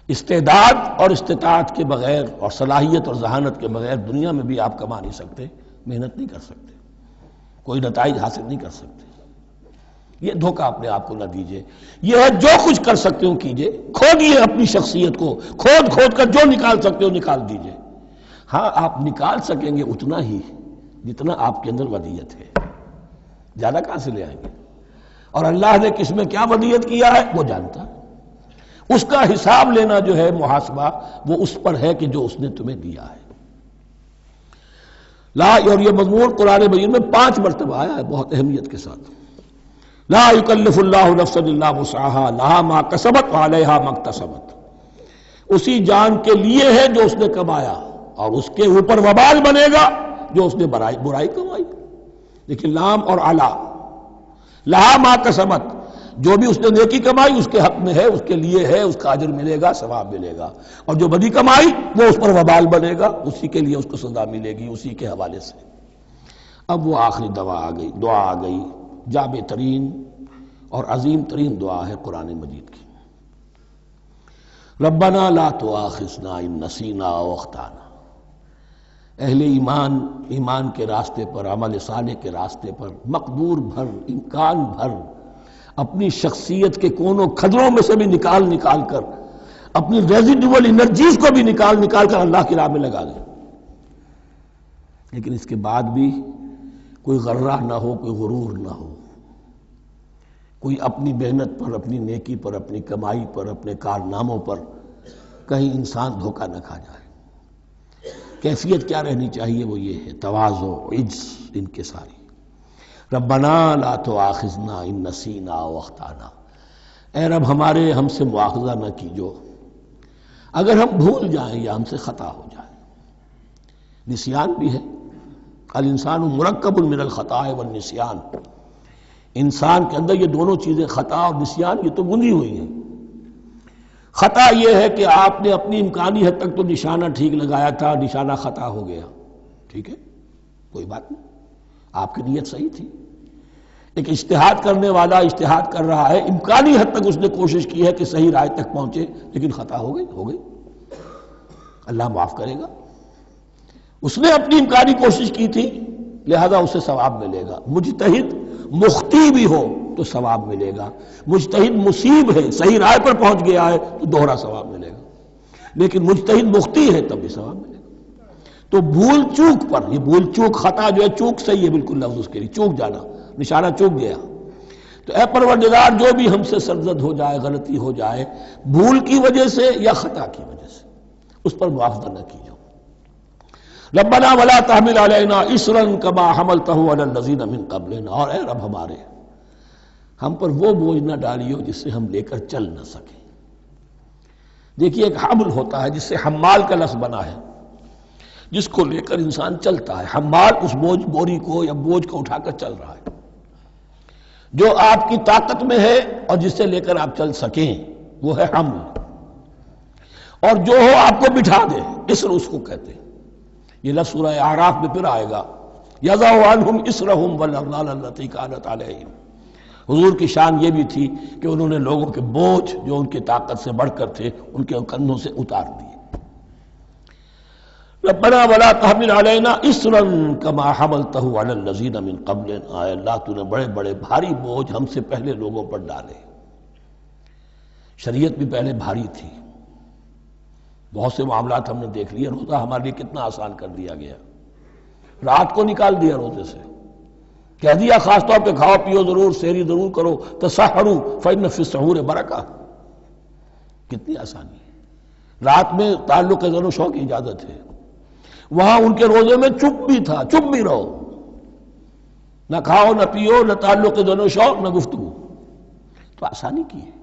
استعداد اور استطاعت کے بغیر اور صلاحیت اور ذہانت کے بغیر دنیا میں بھی آپ کما نہیں سکتے، محنت نہیں کر سکتے، کوئی نتائج حاصل نہیں کر سکتے۔ یہ دھوکہ اپنے آپ کو نہ دیجئے، یہ ہے جو کچھ کر سکتے ہو کیجئے، کھودیے اپنی شخصیت کو، کھود کر جو نکال سکتے ہو نکال دیجئے۔ ہاں آپ نکال سکیں گے اتنا ہی جتنا آپ کے اندر ودیت ہے، زیادہ کہاں سے لے آئیں گے؟ اور اللہ نے کس میں کیا ودیت کیا ہے وہ جانتا ہے، اس کا حساب لینا جو ہے محاسبہ وہ اس پر ہے کہ جو اس نے تمہیں دیا ہے۔ لا، اور یہ مضمون قرآن مجید میں 5 مرتبہ آیا ہے بہت اہمیت کے ساتھ۔ لا یکلف اللہ نفسا الا وسعها لها ما کسبت وعلیہا ما اکتسبت۔ اسی جان کے لیے ہے جو اس نے کمایا اور اس کے اوپر وبال بنے گا جو اس نے برائی کمائی۔ لیکن لام اور علا، لہا ما کسبت، جو بھی اس نے نیکی کمائی اس کے حق میں ہے، اس کے لیے ہے، اس کا اجر ملے گا، ثواب ملے گا، اور جو بدی کمائی وہ اس پر وبال بنے گا، اسی کے لیے اس کو سزا ملے گی، اسی کے حوالے سے۔ اب وہ آخری دعا آ گئی، جامع ترین اور عظیم ترین دعا ہے قرآن مجید کی۔ ربنا لا تؤاخذنا ان نسینا او اخطانا۔ اہل ایمان کے راستے پر، عمل صالح کے راستے پر مقدور بھر، امکان بھر اپنی شخصیت کے کونوں کھدروں میں سے بھی نکال کر، اپنی ریزیڈول انرجیز کو بھی نکال کر اللہ کی راہ میں لگا دیں، لیکن اس کے بعد بھی کوئی غرہ نہ ہو، کوئی غرور نہ ہو، کوئی اپنی محنت پر، اپنی نیکی پر، اپنی کمائی پر، اپنے کارناموں پر کہیں انسان دھوکہ نہ کھا جائے۔ کیفیت کیا رہنی چاہیے؟ وہ یہ ہے تواضع، عجز، انکساری۔ ربنا لا تؤاخذنا ان نسینا او اخطانا۔ اے رب ہم سے مواخذہ نہ کیجو اگر ہم بھول جائیں یا ہم سے خطا ہو جائے۔ نسیان بھی ہے، الانسان مرکب من الخطاء والنسیان، انسان کے اندر یہ دونوں چیزیں، خطا اور نسیان، یہ تو بندھی ہوئی ہیں۔ خطا یہ ہے کہ آپ نے اپنی امکانی حد تک تو نشانہ ٹھیک لگایا تھا، نشانہ خطا ہو گیا، ٹھیک ہے، کوئی بات نہیں، آپ کی نیت صحیح تھی۔ ایک اجتہاد کرنے والا اجتہاد کر رہا ہے، امکانی حد تک اس نے کوشش کی ہے کہ صحیح رائے تک پہنچے، لیکن خطا ہو گئی، اللہ معاف کرے گا۔ اس نے اپنی امکانی کوشش کی تھی، لہذا اسے ثواب ملے گا۔ مجتہد مخطی بھی ہو تو ثواب ملے گا، مجتہد مصیب ہے، صحیح رائے پر پہنچ گیا ہے تو دوہرا ثواب ملے گا، لیکن مجتہد مخطی ہے تب بھی ثواب ملے گا۔ تو بھول چوک پر، یہ بھول چوک، خطا جو ہے چوک صحیح ہے بالکل لفظ اس کے لیے، چوک جانا، نشانہ چوک گیا۔ تو اے پروردگار جو بھی ہم سے سرزد ہو جائے، غلطی ہو جائے، بھول کی وجہ سے یا خطا کی وجہ سے، اس پر معاوضہ نہ کیجو۔ ربنا ولا تحمل علینا اصرا کما حملتہ علی الذین من قبلنا، اور اے رب ہمارے، ہم پر وہ بوجھ نہ ڈالیو جس سے ہم لے کر چل نہ سکیں۔ دیکھیے ایک حمل ہوتا ہے جس سے حمال کا لفظ بنا ہے، جس کو لے کر انسان چلتا ہے۔ حمال اس بوری کو یا بوجھ کو اٹھا کر چل رہا ہے، جو آپ کی طاقت میں ہے اور جس سے لے کر آپ چل سکیں وہ ہے حمل، اور جو ہو آپ کو بٹھا دے، اسر اس کو کہتے ہیں۔ یہ لفظ سورہ اعراف میں پھر آئے گا، یضع عنہم اسرہم والاغلال التی کانت علیہم۔ حضور کی شان یہ بھی تھی کہ انہوں نے لوگوں کے بوجھ جو ان کی طاقت سے بڑھ کر تھے ان کے کندھوں سے اتار دیے۔ ربنا ولا تحمل علینا اصرا کما حملتہ علی الذین من قبلنا، اے اللہ تو نے بڑے بڑے بھاری بوجھ ہم سے پہلے لوگوں پر ڈالے۔ شریعت بھی پہلے بھاری تھی، بہت سے معاملات ہم نے دیکھ لیے، روزہ ہمارے لیے کتنا آسان کر دیا گیا، رات کو نکال دیا روزے سے، کہہ دیا خاص طور پہ کھاؤ پیو ضرور، سحری ضرور کرو، تسحروا فإن فی السحور برکہ، کتنی آسانی ہے۔ رات میں تعلق زن و شو کی اجازت ہے، وہاں ان کے روزے میں چپ بھی تھا، چپ بھی رہو، نہ کھاؤ نہ پیو، نہ تعلق زن و شو، نہ گفتگو، تو آسانی کی ہے۔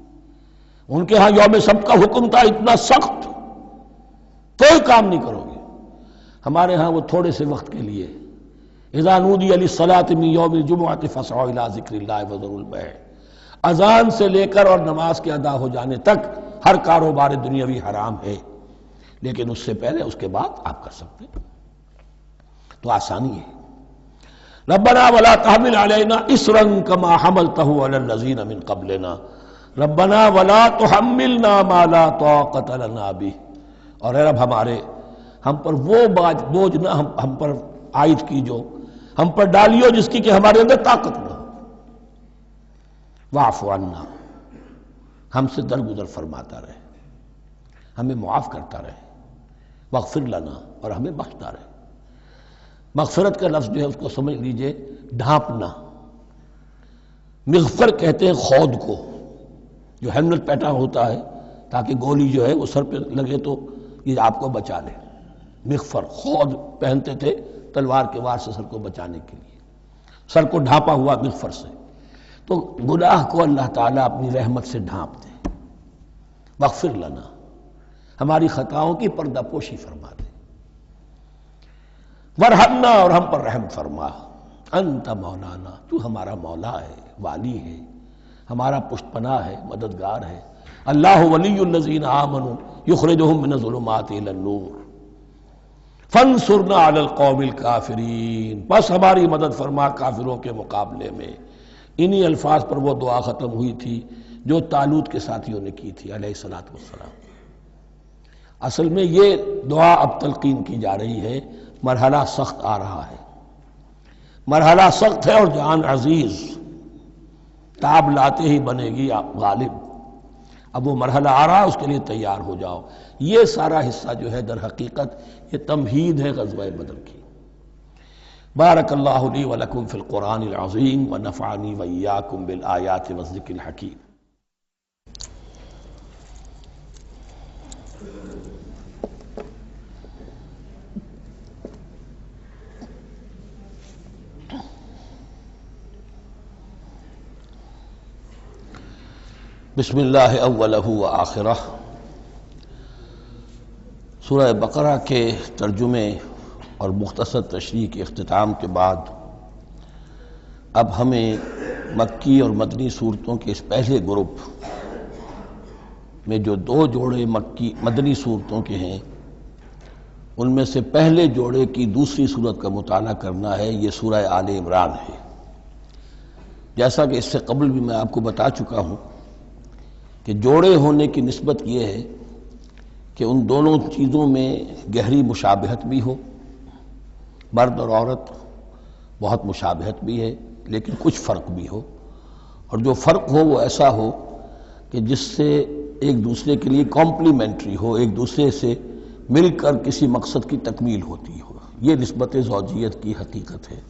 ان کے ہاں یوم سبت کا حکم تھا اتنا سخت، کوئی کام نہیں کرو گے. ہمارے ہاں وہ تھوڑے سے وقت کے لیے اذا نودی للصلاۃ من یوم الجمعۃ فاسعوا الی ذکر اللہ وذروا البیع، اذان سے لے کر اور نماز کے ادا ہو جانے تک ہر کاروبار دنیاوی حرام ہے، لیکن اس سے پہلے اس کے بعد آپ کر سکتے ہیں. تو آسانی ہے. ربنا ولا تحمل علینا اصرا کما حملته علی الذین من قبلنا ربنا ولا تحملنا ما لا طاقت لنا به، اور اے رب ہمارے ہم پر وہ بوجھ نہ ہم پر عائد کیجو، ہم پر ڈالیو جس کی کہ ہمارے اندر طاقت نہ ہو. واعف عنا، ہم سے درگزر فرماتا رہے، ہمیں معاف کرتا رہے. واغفر لنا، اور ہمیں بخشتا رہے. مغفرت کا لفظ جو ہے اس کو سمجھ لیجئے ڈھانپنا. مغفر کہتے ہیں خود کو، جو ہیلمٹ پہنا ہوتا ہے تاکہ گولی جو ہے وہ سر پہ لگے تو یہ آپ کو بچا لے. مغفر خود پہنتے تھے تلوار کے وار سے سر کو بچانے کے لیے، سر کو ڈھانپا ہوا مغفر سے. تو گناہ کو اللہ تعالیٰ اپنی رحمت سے ڈھانپ دے. مغفر لنا، ہماری خطاؤں کی پردہ پوشی فرما دے. ورحمنا، اور ہم پر رحم فرما. انت مولانا، تو ہمارا مولا ہے، والی ہے، ہمارا پشت پناہ ہے، مددگار ہے. اللہ ولی الذین آمنوا یخرجہم من الظلمات الی النور فانصرنا علی القوم الکافرین، بس ہماری مدد فرما کافروں کے مقابلے میں. انہی الفاظ پر وہ دعا ختم ہوئی تھی جو طالوت کے ساتھیوں نے کی تھی علیہ الصلوۃ والسلام. اصل میں یہ دعا اب تلقین کی جا رہی ہے. مرحلہ سخت آ رہا ہے، مرحلہ سخت ہے اور جان عزیز، تاب لاتے ہی بنے گی آپ غالب. اب وہ مرحلہ آ رہا ہے، اس کے لیے تیار ہو جاؤ. یہ سارا حصہ جو ہے در حقیقت یہ تمہید ہے غزوہ بدر کی. بارک اللہ لی ولکم فی القرآن العظیم ونفعنی وإیاکم بالآیات والذکر الحکیم. بسم اللہ اولہ و آخرہ. سورہ بقرہ کے ترجمے اور مختصر تشریح کے اختتام کے بعد اب ہمیں مکی اور مدنی صورتوں کے اس پہلے گروپ میں جو دو جوڑے مدنی صورتوں کے ہیں ان میں سے پہلے جوڑے کی دوسری صورت کا مطالعہ کرنا ہے. یہ سورہ آل عمران ہے. جیسا کہ اس سے قبل بھی میں آپ کو بتا چکا ہوں کہ جوڑے ہونے کی نسبت یہ ہے کہ ان دونوں چیزوں میں گہری مشابہت بھی ہو، مرد اور عورت بہت مشابہت بھی ہے لیکن کچھ فرق بھی ہو، اور جو فرق ہو وہ ایسا ہو کہ جس سے ایک دوسرے کے لیے کمپلیمنٹری ہو، ایک دوسرے سے مل کر کسی مقصد کی تکمیل ہوتی ہو. یہ نسبت زوجیت کی حقیقت ہے.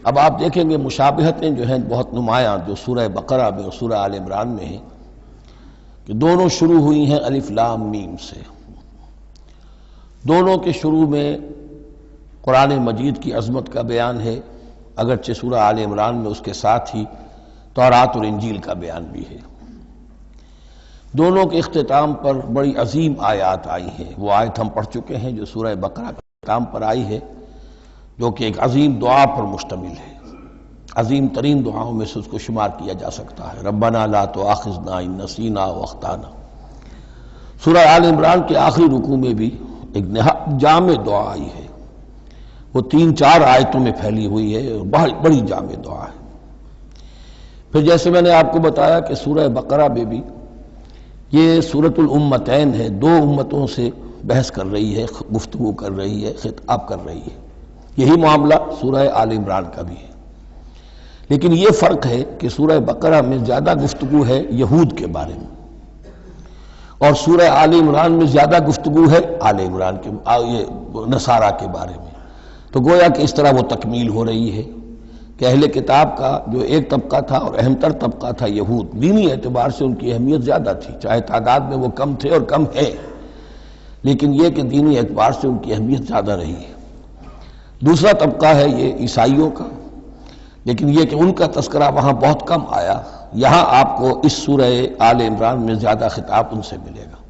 اب آپ دیکھیں گے مشابہتیں جو ہیں بہت نمایاں جو سورہ بقرہ میں اور سورہ آل عمران میں ہیں کہ دونوں شروع ہوئی ہیں الف لام میم سے. دونوں کے شروع میں قرآن مجید کی عظمت کا بیان ہے، اگرچہ سورہ آل عمران میں اس کے ساتھ ہی تورات اور انجیل کا بیان بھی ہے. دونوں کے اختتام پر بڑی عظیم آیات آئی ہیں. وہ آیت ہم پڑھ چکے ہیں جو سورہ بقرہ کے اختتام پر آئی ہے، جو کہ ایک عظیم دعا پر مشتمل ہے. عظیم ترین دعاؤں میں سے اس کو شمار کیا جا سکتا ہے. ربنا لا تؤاخذنا ان نسینا او اخطانا. سورہ آل عمران کے آخری رکوع میں بھی ایک نہایت جامع دعا آئی ہے. وہ 3-4 آیتوں میں پھیلی ہوئی ہے، بہت بڑی جامع دعا ہے. پھر جیسے میں نے آپ کو بتایا کہ سورہ بقرہ میں بھی یہ سورۃ الامتین ہے، دو امتوں سے بحث کر رہی ہے، گفتگو کر رہی ہے، خطاب کر رہی ہے. یہی معاملہ سورہ آل عمران کا بھی ہے، لیکن یہ فرق ہے کہ سورہ بقرہ میں زیادہ گفتگو ہے یہود کے بارے میں، اور سورہ آل عمران میں زیادہ گفتگو ہے آل عمران کے نصارہ کے بارے میں. تو گویا کہ اس طرح وہ تکمیل ہو رہی ہے کہ اہل کتاب کا جو ایک طبقہ تھا اور اہم تر طبقہ تھا یہود، دینی اعتبار سے ان کی اہمیت زیادہ تھی، چاہے تعداد میں وہ کم تھے اور کم ہے، لیکن یہ کہ دینی اعتبار سے ان کی اہمیت زیادہ رہی ہے. دوسرا طبقہ ہے یہ عیسائیوں کا، لیکن یہ کہ ان کا تذکرہ وہاں بہت کم آیا، یہاں آپ کو اس سورہ آل عمران میں زیادہ خطاب ان سے ملے گا۔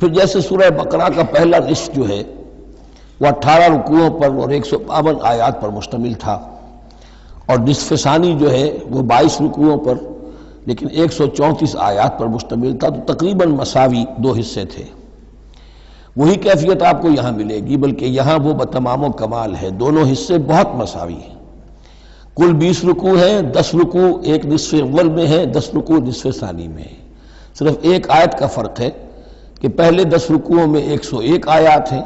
پھر جیسے سورہ بقرہ کا پہلا نصف جو ہے وہ 18 رکوعوں پر اور 152 آیات پر مشتمل تھا، اور نصف ثانی جو ہے وہ 22 رکوعوں پر لیکن 134 آیات پر مشتمل تھا، تو تقریباً مساوی دو حصے تھے۔ وہی کیفیت آپ کو یہاں ملے گی، بلکہ یہاں وہ بتمام و کمال ہے، دونوں حصے بہت مساوی ہیں۔ کل 20 رکوع ہیں، 10 رکوع ایک نصف اول میں ہے، 10 رکوع نصف ثانی میں ہے۔ صرف ایک آیت کا فرق ہے کہ پہلے 10 رکوعوں میں 101 آیات ہیں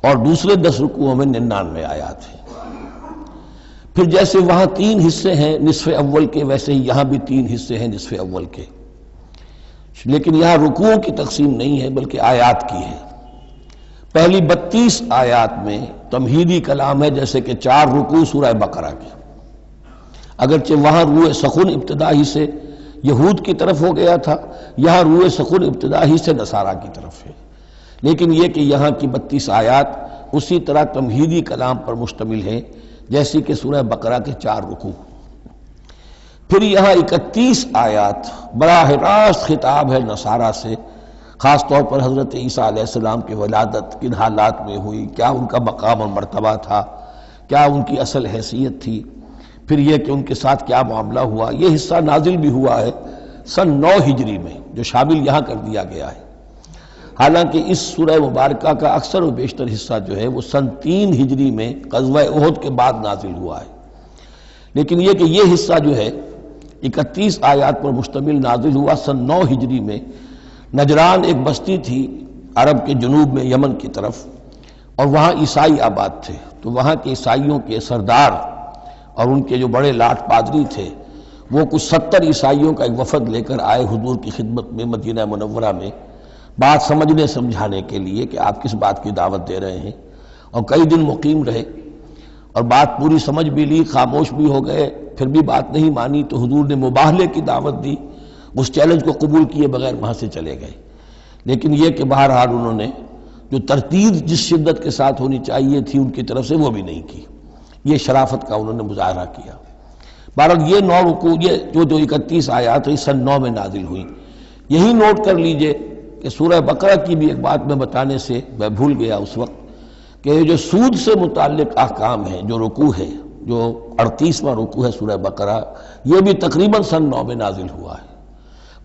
اور دوسرے 10 رکوعوں میں 99 آیات ہیں۔ پھر جیسے وہاں 3 حصے ہیں نصف اول کے، ویسے ہی یہاں بھی 3 حصے ہیں نصف اول کے، لیکن یہاں رکوعوں کی تقسیم نہیں ہے بلکہ آیات کی ہے۔ پہلی 32 آیات میں تمہیدی کلام ہے، جیسے کہ 4 رکوع سورہ بقرہ کے، اگرچہ وہاں روح سخن ابتدا ہی سے یہود کی طرف ہو گیا تھا، یہاں روح سخن ابتدا ہی سے نصارہ کی طرف ہے، لیکن یہ کہ یہاں کی 32 آیات اسی طرح تمہیدی کلام پر مشتمل ہیں جیسی کہ سورہ بقرہ کے 4 رکوع۔ پھر یہاں 31 آیات براہ راست خطاب ہے نصارہ سے، خاص طور پر حضرت عیسیٰ علیہ السلام کی ولادت کن حالات میں ہوئی، کیا ان کا مقام اور مرتبہ تھا، کیا ان کی اصل حیثیت تھی، پھر یہ کہ ان کے ساتھ کیا معاملہ ہوا۔ یہ حصہ نازل بھی ہوا ہے سن 9 ہجری میں، جو شامل یہاں کر دیا گیا ہے، حالانکہ اس سورہ مبارکہ کا اکثر و بیشتر حصہ جو ہے وہ سن 3 ہجری میں غزوہ احد کے بعد نازل ہوا ہے، لیکن یہ کہ یہ حصہ جو ہے 31 آیات پر مشتمل نازل ہوا سن 9 ہجری میں۔ نجران ایک بستی تھی عرب کے جنوب میں یمن کی طرف، اور وہاں عیسائی آباد تھے، تو وہاں کے عیسائیوں کے سردار اور ان کے جو بڑے لاٹ پادری تھے وہ کچھ 70 عیسائیوں کا ایک وفد لے کر آئے حضور کی خدمت میں مدینہ منورہ میں، بات سمجھنے سمجھانے کے لیے کہ آپ کس بات کی دعوت دے رہے ہیں، اور کئی دن مقیم رہے اور بات پوری سمجھ بھی لی، خاموش بھی ہو گئے، پھر بھی بات نہیں مانی تو حضور نے مباہلے کی دعوت دی، اس چیلنج کو قبول کیے بغیر وہاں سے چلے گئے۔ لیکن یہ کہ بہرحال انہوں نے جو ترتیب جس شدت کے ساتھ ہونی چاہیے تھی ان کی طرف سے وہ بھی نہیں کی، یہ شرافت کا انہوں نے مظاہرہ کیا۔ بہرحال یہ 9 رکوع، یہ جو 31 آیات ہیں سن 9 میں نازل ہوئی۔ یہی نوٹ کر لیجئے کہ سورہ بقرہ کی بھی ایک بات میں بتانے سے میں بھول گیا اس وقت، کہ یہ جو سود سے متعلق احکام ہیں، جو رکوع ہے، جو 38واں رکوع ہے سورہ بقرہ، یہ بھی تقریباً سن 9 میں نازل ہوا ہے۔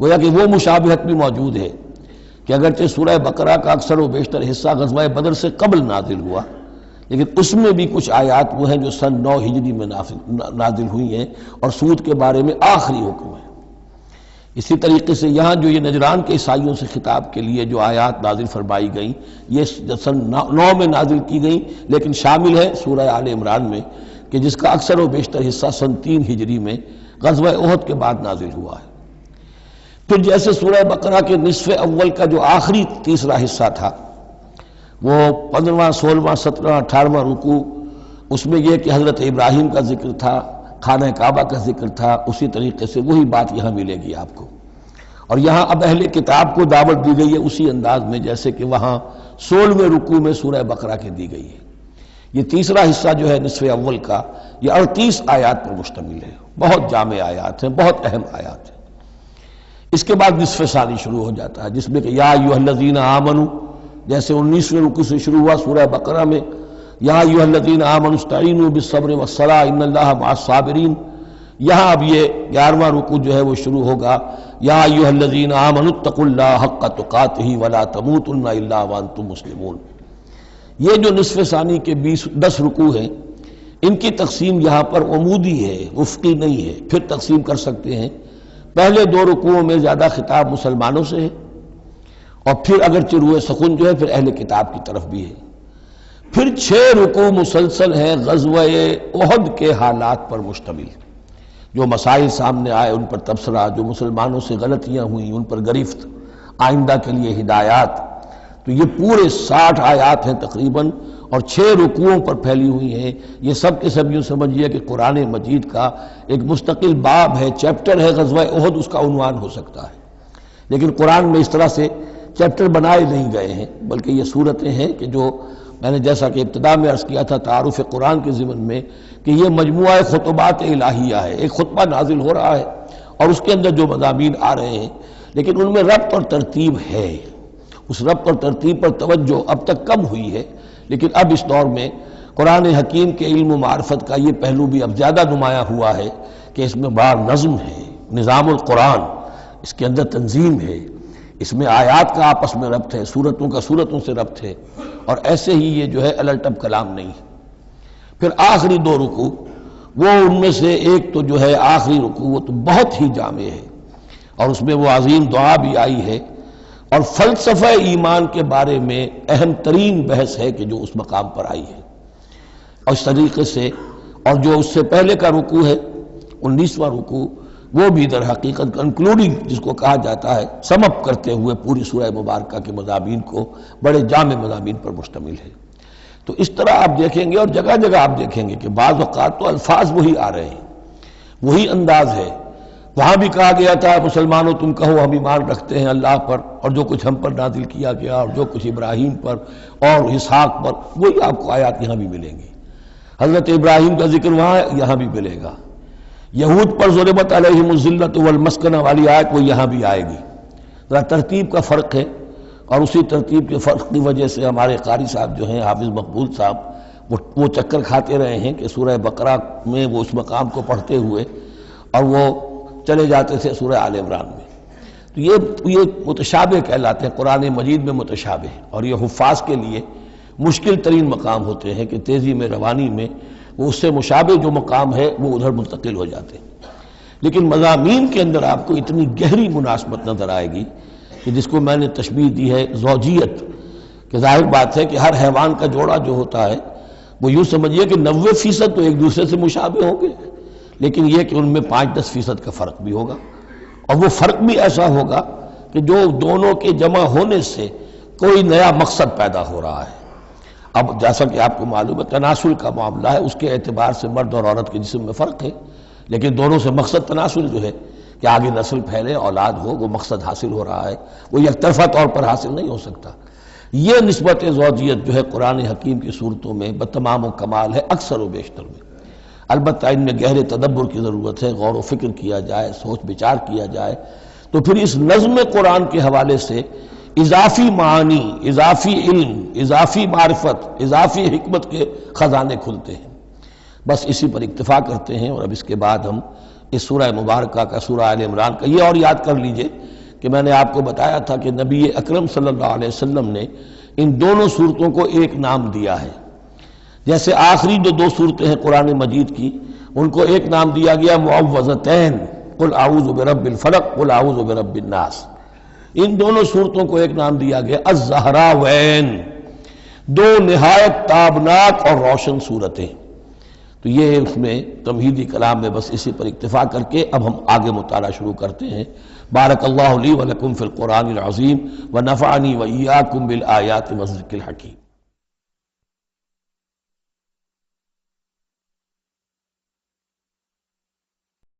گویا کہ وہ مشابہت بھی موجود ہے کہ اگرچہ سورہ بقرہ کا اکثر و بیشتر حصہ غزوہ بدر سے قبل نازل ہوا، لیکن اس میں بھی کچھ آیات وہ ہیں جو سن 9 ہجری میں نازل ہوئی ہیں، اور سود کے بارے میں آخری حکم ہے۔ اسی طریقے سے یہاں جو یہ نجران کے عیسائیوں سے خطاب کے لیے جو آیات نازل فرمائی گئیں، یہ سن 9 میں نازل کی گئیں، لیکن شامل ہے سورہ آل عمران میں، کہ جس کا اکثر و بیشتر حصہ سن 3 ہجری میں غزوہ احد کے بعد نازل ہوا ہے۔ پھر جیسے سورہ بقرہ کے نصف اول کا جو آخری تیسرا حصہ تھا، وہ 15واں 16واں 17واں 18واں رکوع، اس میں یہ کہ حضرت ابراہیم کا ذکر تھا، خانہ کعبہ کا ذکر تھا، اسی طریقے سے وہی بات یہاں ملے گی آپ کو۔ اور یہاں اب اہل کتاب کو دعوت دی گئی ہے اسی انداز میں جیسے کہ وہاں 16ویں رکوع میں سورہ بقرہ کے دی گئی ہے۔ یہ تیسرا حصہ جو ہے نصف اول کا، یہ 38 آیات پر مشتمل ہے، بہت جامع آیات ہیں، بہت اہم آیات ہیں۔ اس کے بعد نصف ثانی شروع ہو جاتا ہے، جس میں کہ یا ایھا الذین آمنوا، جیسے 19ویں رکوع سے شروع ہوا سورہ بقرہ میں، یا ایھا الذین آمنوا استعینوا بالصبر والصلاۃ ان اللہ مع الصابرین، یہاں اب یہ 11واں رکوع جو ہے وہ شروع ہوگا، یا ایھا الذین آمنوا اتقوا اللہ حق تقاتہ ولا تموتن الا وانتم مسلمون۔ یہ جو نصف ثانی کے 10 رکوع ہیں، ان کی تقسیم یہاں پر عمودی ہے، افقی نہیں ہے۔ پھر تقسیم کر سکتے ہیں، پہلے 2 رکوعوں میں زیادہ خطاب مسلمانوں سے ہے، اور پھر اگرچہ روح سخن جو ہے پھر اہل کتاب کی طرف بھی ہے۔ پھر 6 رکوع مسلسل ہیں غزوہ احد کے حالات پر مشتمل، جو مسائل سامنے آئے ان پر تبصرہ، جو مسلمانوں سے غلطیاں ہوئیں ان پر گرفت، آئندہ کے لیے ہدایات۔ تو یہ پورے 60 آیات ہیں تقریباً، اور 6 رکوعوں پر پھیلی ہوئی ہیں۔ یہ سب کے سب یوں سمجھیے کہ قرآن مجید کا ایک مستقل باب ہے، چیپٹر ہے غزوہ احد، اس کا عنوان ہو سکتا ہے، لیکن قرآن میں اس طرح سے چیپٹر بنائے نہیں گئے ہیں، بلکہ یہ صورتیں ہیں کہ جو میں نے جیسا کہ ابتدا میں عرض کیا تھا تعارف قرآن کے ضمن میں، کہ یہ مجموعہ خطبات الہیہ ہے، ایک خطبہ نازل ہو رہا ہے اور اس کے اندر جو مضامین آ رہے ہیں، لیکن ان میں ربط اور ترتیب ہے۔ اس ربط اور ترتیب پر توجہ اب تک کم ہوئی ہے، لیکن اب اس دور میں قرآن حکیم کے علم و معرفت کا یہ پہلو بھی اب زیادہ نمایاں ہوا ہے کہ اس میں بڑا نظم ہے، نظام القرآن، اس کے اندر تنظیم ہے، اس میں آیات کا آپس میں ربط ہے، سورتوں کا سورتوں سے ربط ہے، اور ایسے ہی یہ جو ہے الٹب کلام نہیں ہے۔ پھر آخری دو رکوع، وہ ان میں سے ایک تو جو ہے آخری رکوع، وہ تو بہت ہی جامع ہے، اور اس میں وہ عظیم دعا بھی آئی ہے، اور فلسفہ ایمان کے بارے میں اہم ترین بحث ہے کہ جو اس مقام پر آئی ہے۔ اور اس طریقے سے، اور جو اس سے پہلے کا رکوع ہے 19واں رکوع، وہ بھی در حقیقت کنکلوڈنگ جس کو کہا جاتا ہے، سم اپ کرتے ہوئے پوری سورہ مبارکہ کے مضامین کو، بڑے جامع مضامین پر مشتمل ہے۔ تو اس طرح آپ دیکھیں گے، اور جگہ جگہ آپ دیکھیں گے کہ بعض اوقات تو الفاظ وہی آ رہے ہیں، وہی انداز ہے۔ وہاں بھی کہا گیا تھا مسلمانوں تم کہو ہم ایمان رکھتے ہیں اللہ پر اور جو کچھ ہم پر نازل کیا گیا اور جو کچھ ابراہیم پر اور اسحاق پر، وہی آپ کو آیات یہاں بھی ملیں گی۔ حضرت ابراہیم کا ذکر وہاں ہے، یہاں بھی ملے گا۔ یہود پر ضربت علیہم الذلۃ والمسکنہ والی آیت وہ یہاں بھی آئے گی۔ ذرا ترتیب کا فرق ہے، اور اسی ترتیب کے فرق کی وجہ سے ہمارے قاری صاحب جو ہیں حافظ مقبول صاحب وہ چکر کھاتے رہے ہیں کہ سورہ بقرہ میں وہ اس مقام کو پڑھتے ہوئے اور وہ چلے جاتے تھے سورہ آل عمران میں۔ تو یہ متشابہ کہلاتے ہیں، قرآن مجید میں متشابہ، اور یہ حفاظ کے لیے مشکل ترین مقام ہوتے ہیں کہ تیزی میں روانی میں وہ اس سے مشابہ جو مقام ہے وہ ادھر منتقل ہو جاتے ہیں۔ لیکن مضامین کے اندر آپ کو اتنی گہری مناسبت نظر آئے گی کہ جس کو میں نے تشبیہ دی ہے زوجیت، کہ ظاہر بات ہے کہ ہر حیوان کا جوڑا جو ہوتا ہے وہ یوں سمجھیے کہ 90% تو ایک دوسرے سے مشابہ ہوں گے، لیکن یہ کہ ان میں 5-10% کا فرق بھی ہوگا، اور وہ فرق بھی ایسا ہوگا کہ جو دونوں کے جمع ہونے سے کوئی نیا مقصد پیدا ہو رہا ہے۔ اب جیسا کہ آپ کو معلوم ہے تناسل کا معاملہ ہے، اس کے اعتبار سے مرد اور عورت کے جسم میں فرق ہے، لیکن دونوں سے مقصد تناسل جو ہے کہ آگے نسل پھیلے، اولاد ہو، وہ مقصد حاصل ہو رہا ہے، وہ یک طرفہ طور پر حاصل نہیں ہو سکتا۔ یہ نسبت زوجیت جو ہے قرآن حکیم کی صورتوں میں بتمام و کمال ہے، اکثر و بیشتر میں۔ البتہ ان میں گہرے تدبر کی ضرورت ہے، غور و فکر کیا جائے، سوچ بچار کیا جائے، تو پھر اس نظم قرآن کے حوالے سے اضافی معانی، اضافی علم، اضافی معرفت، اضافی حکمت کے خزانے کھلتے ہیں۔ بس اسی پر اکتفا کرتے ہیں، اور اب اس کے بعد ہم اس سورہ مبارکہ کا، سورہ آل عمران کا، یہ اور یاد کر لیجئے کہ میں نے آپ کو بتایا تھا کہ نبی اکرم صلی اللہ علیہ وسلم نے ان دونوں صورتوں کو ایک نام دیا ہے۔ جیسے آخری جو 2 صورتیں ہیں قرآن مجید کی، ان کو ایک نام دیا گیا معوذتین، قل اعوذ برب الفلق، قل اعوذ برب الناس۔ ان دونوں صورتوں کو ایک نام دیا گیا الزہراوین، 2 نہایت تابناک اور روشن صورتیں۔ تو یہ اس میں تمہیدی کلام میں بس اسی پر اکتفا کر کے اب ہم آگے مطالعہ شروع کرتے ہیں۔ بارک اللہ لی ولکم فی القرآن العظیم ونفعنی وإیاکم بالآیات والذکر الحکیم۔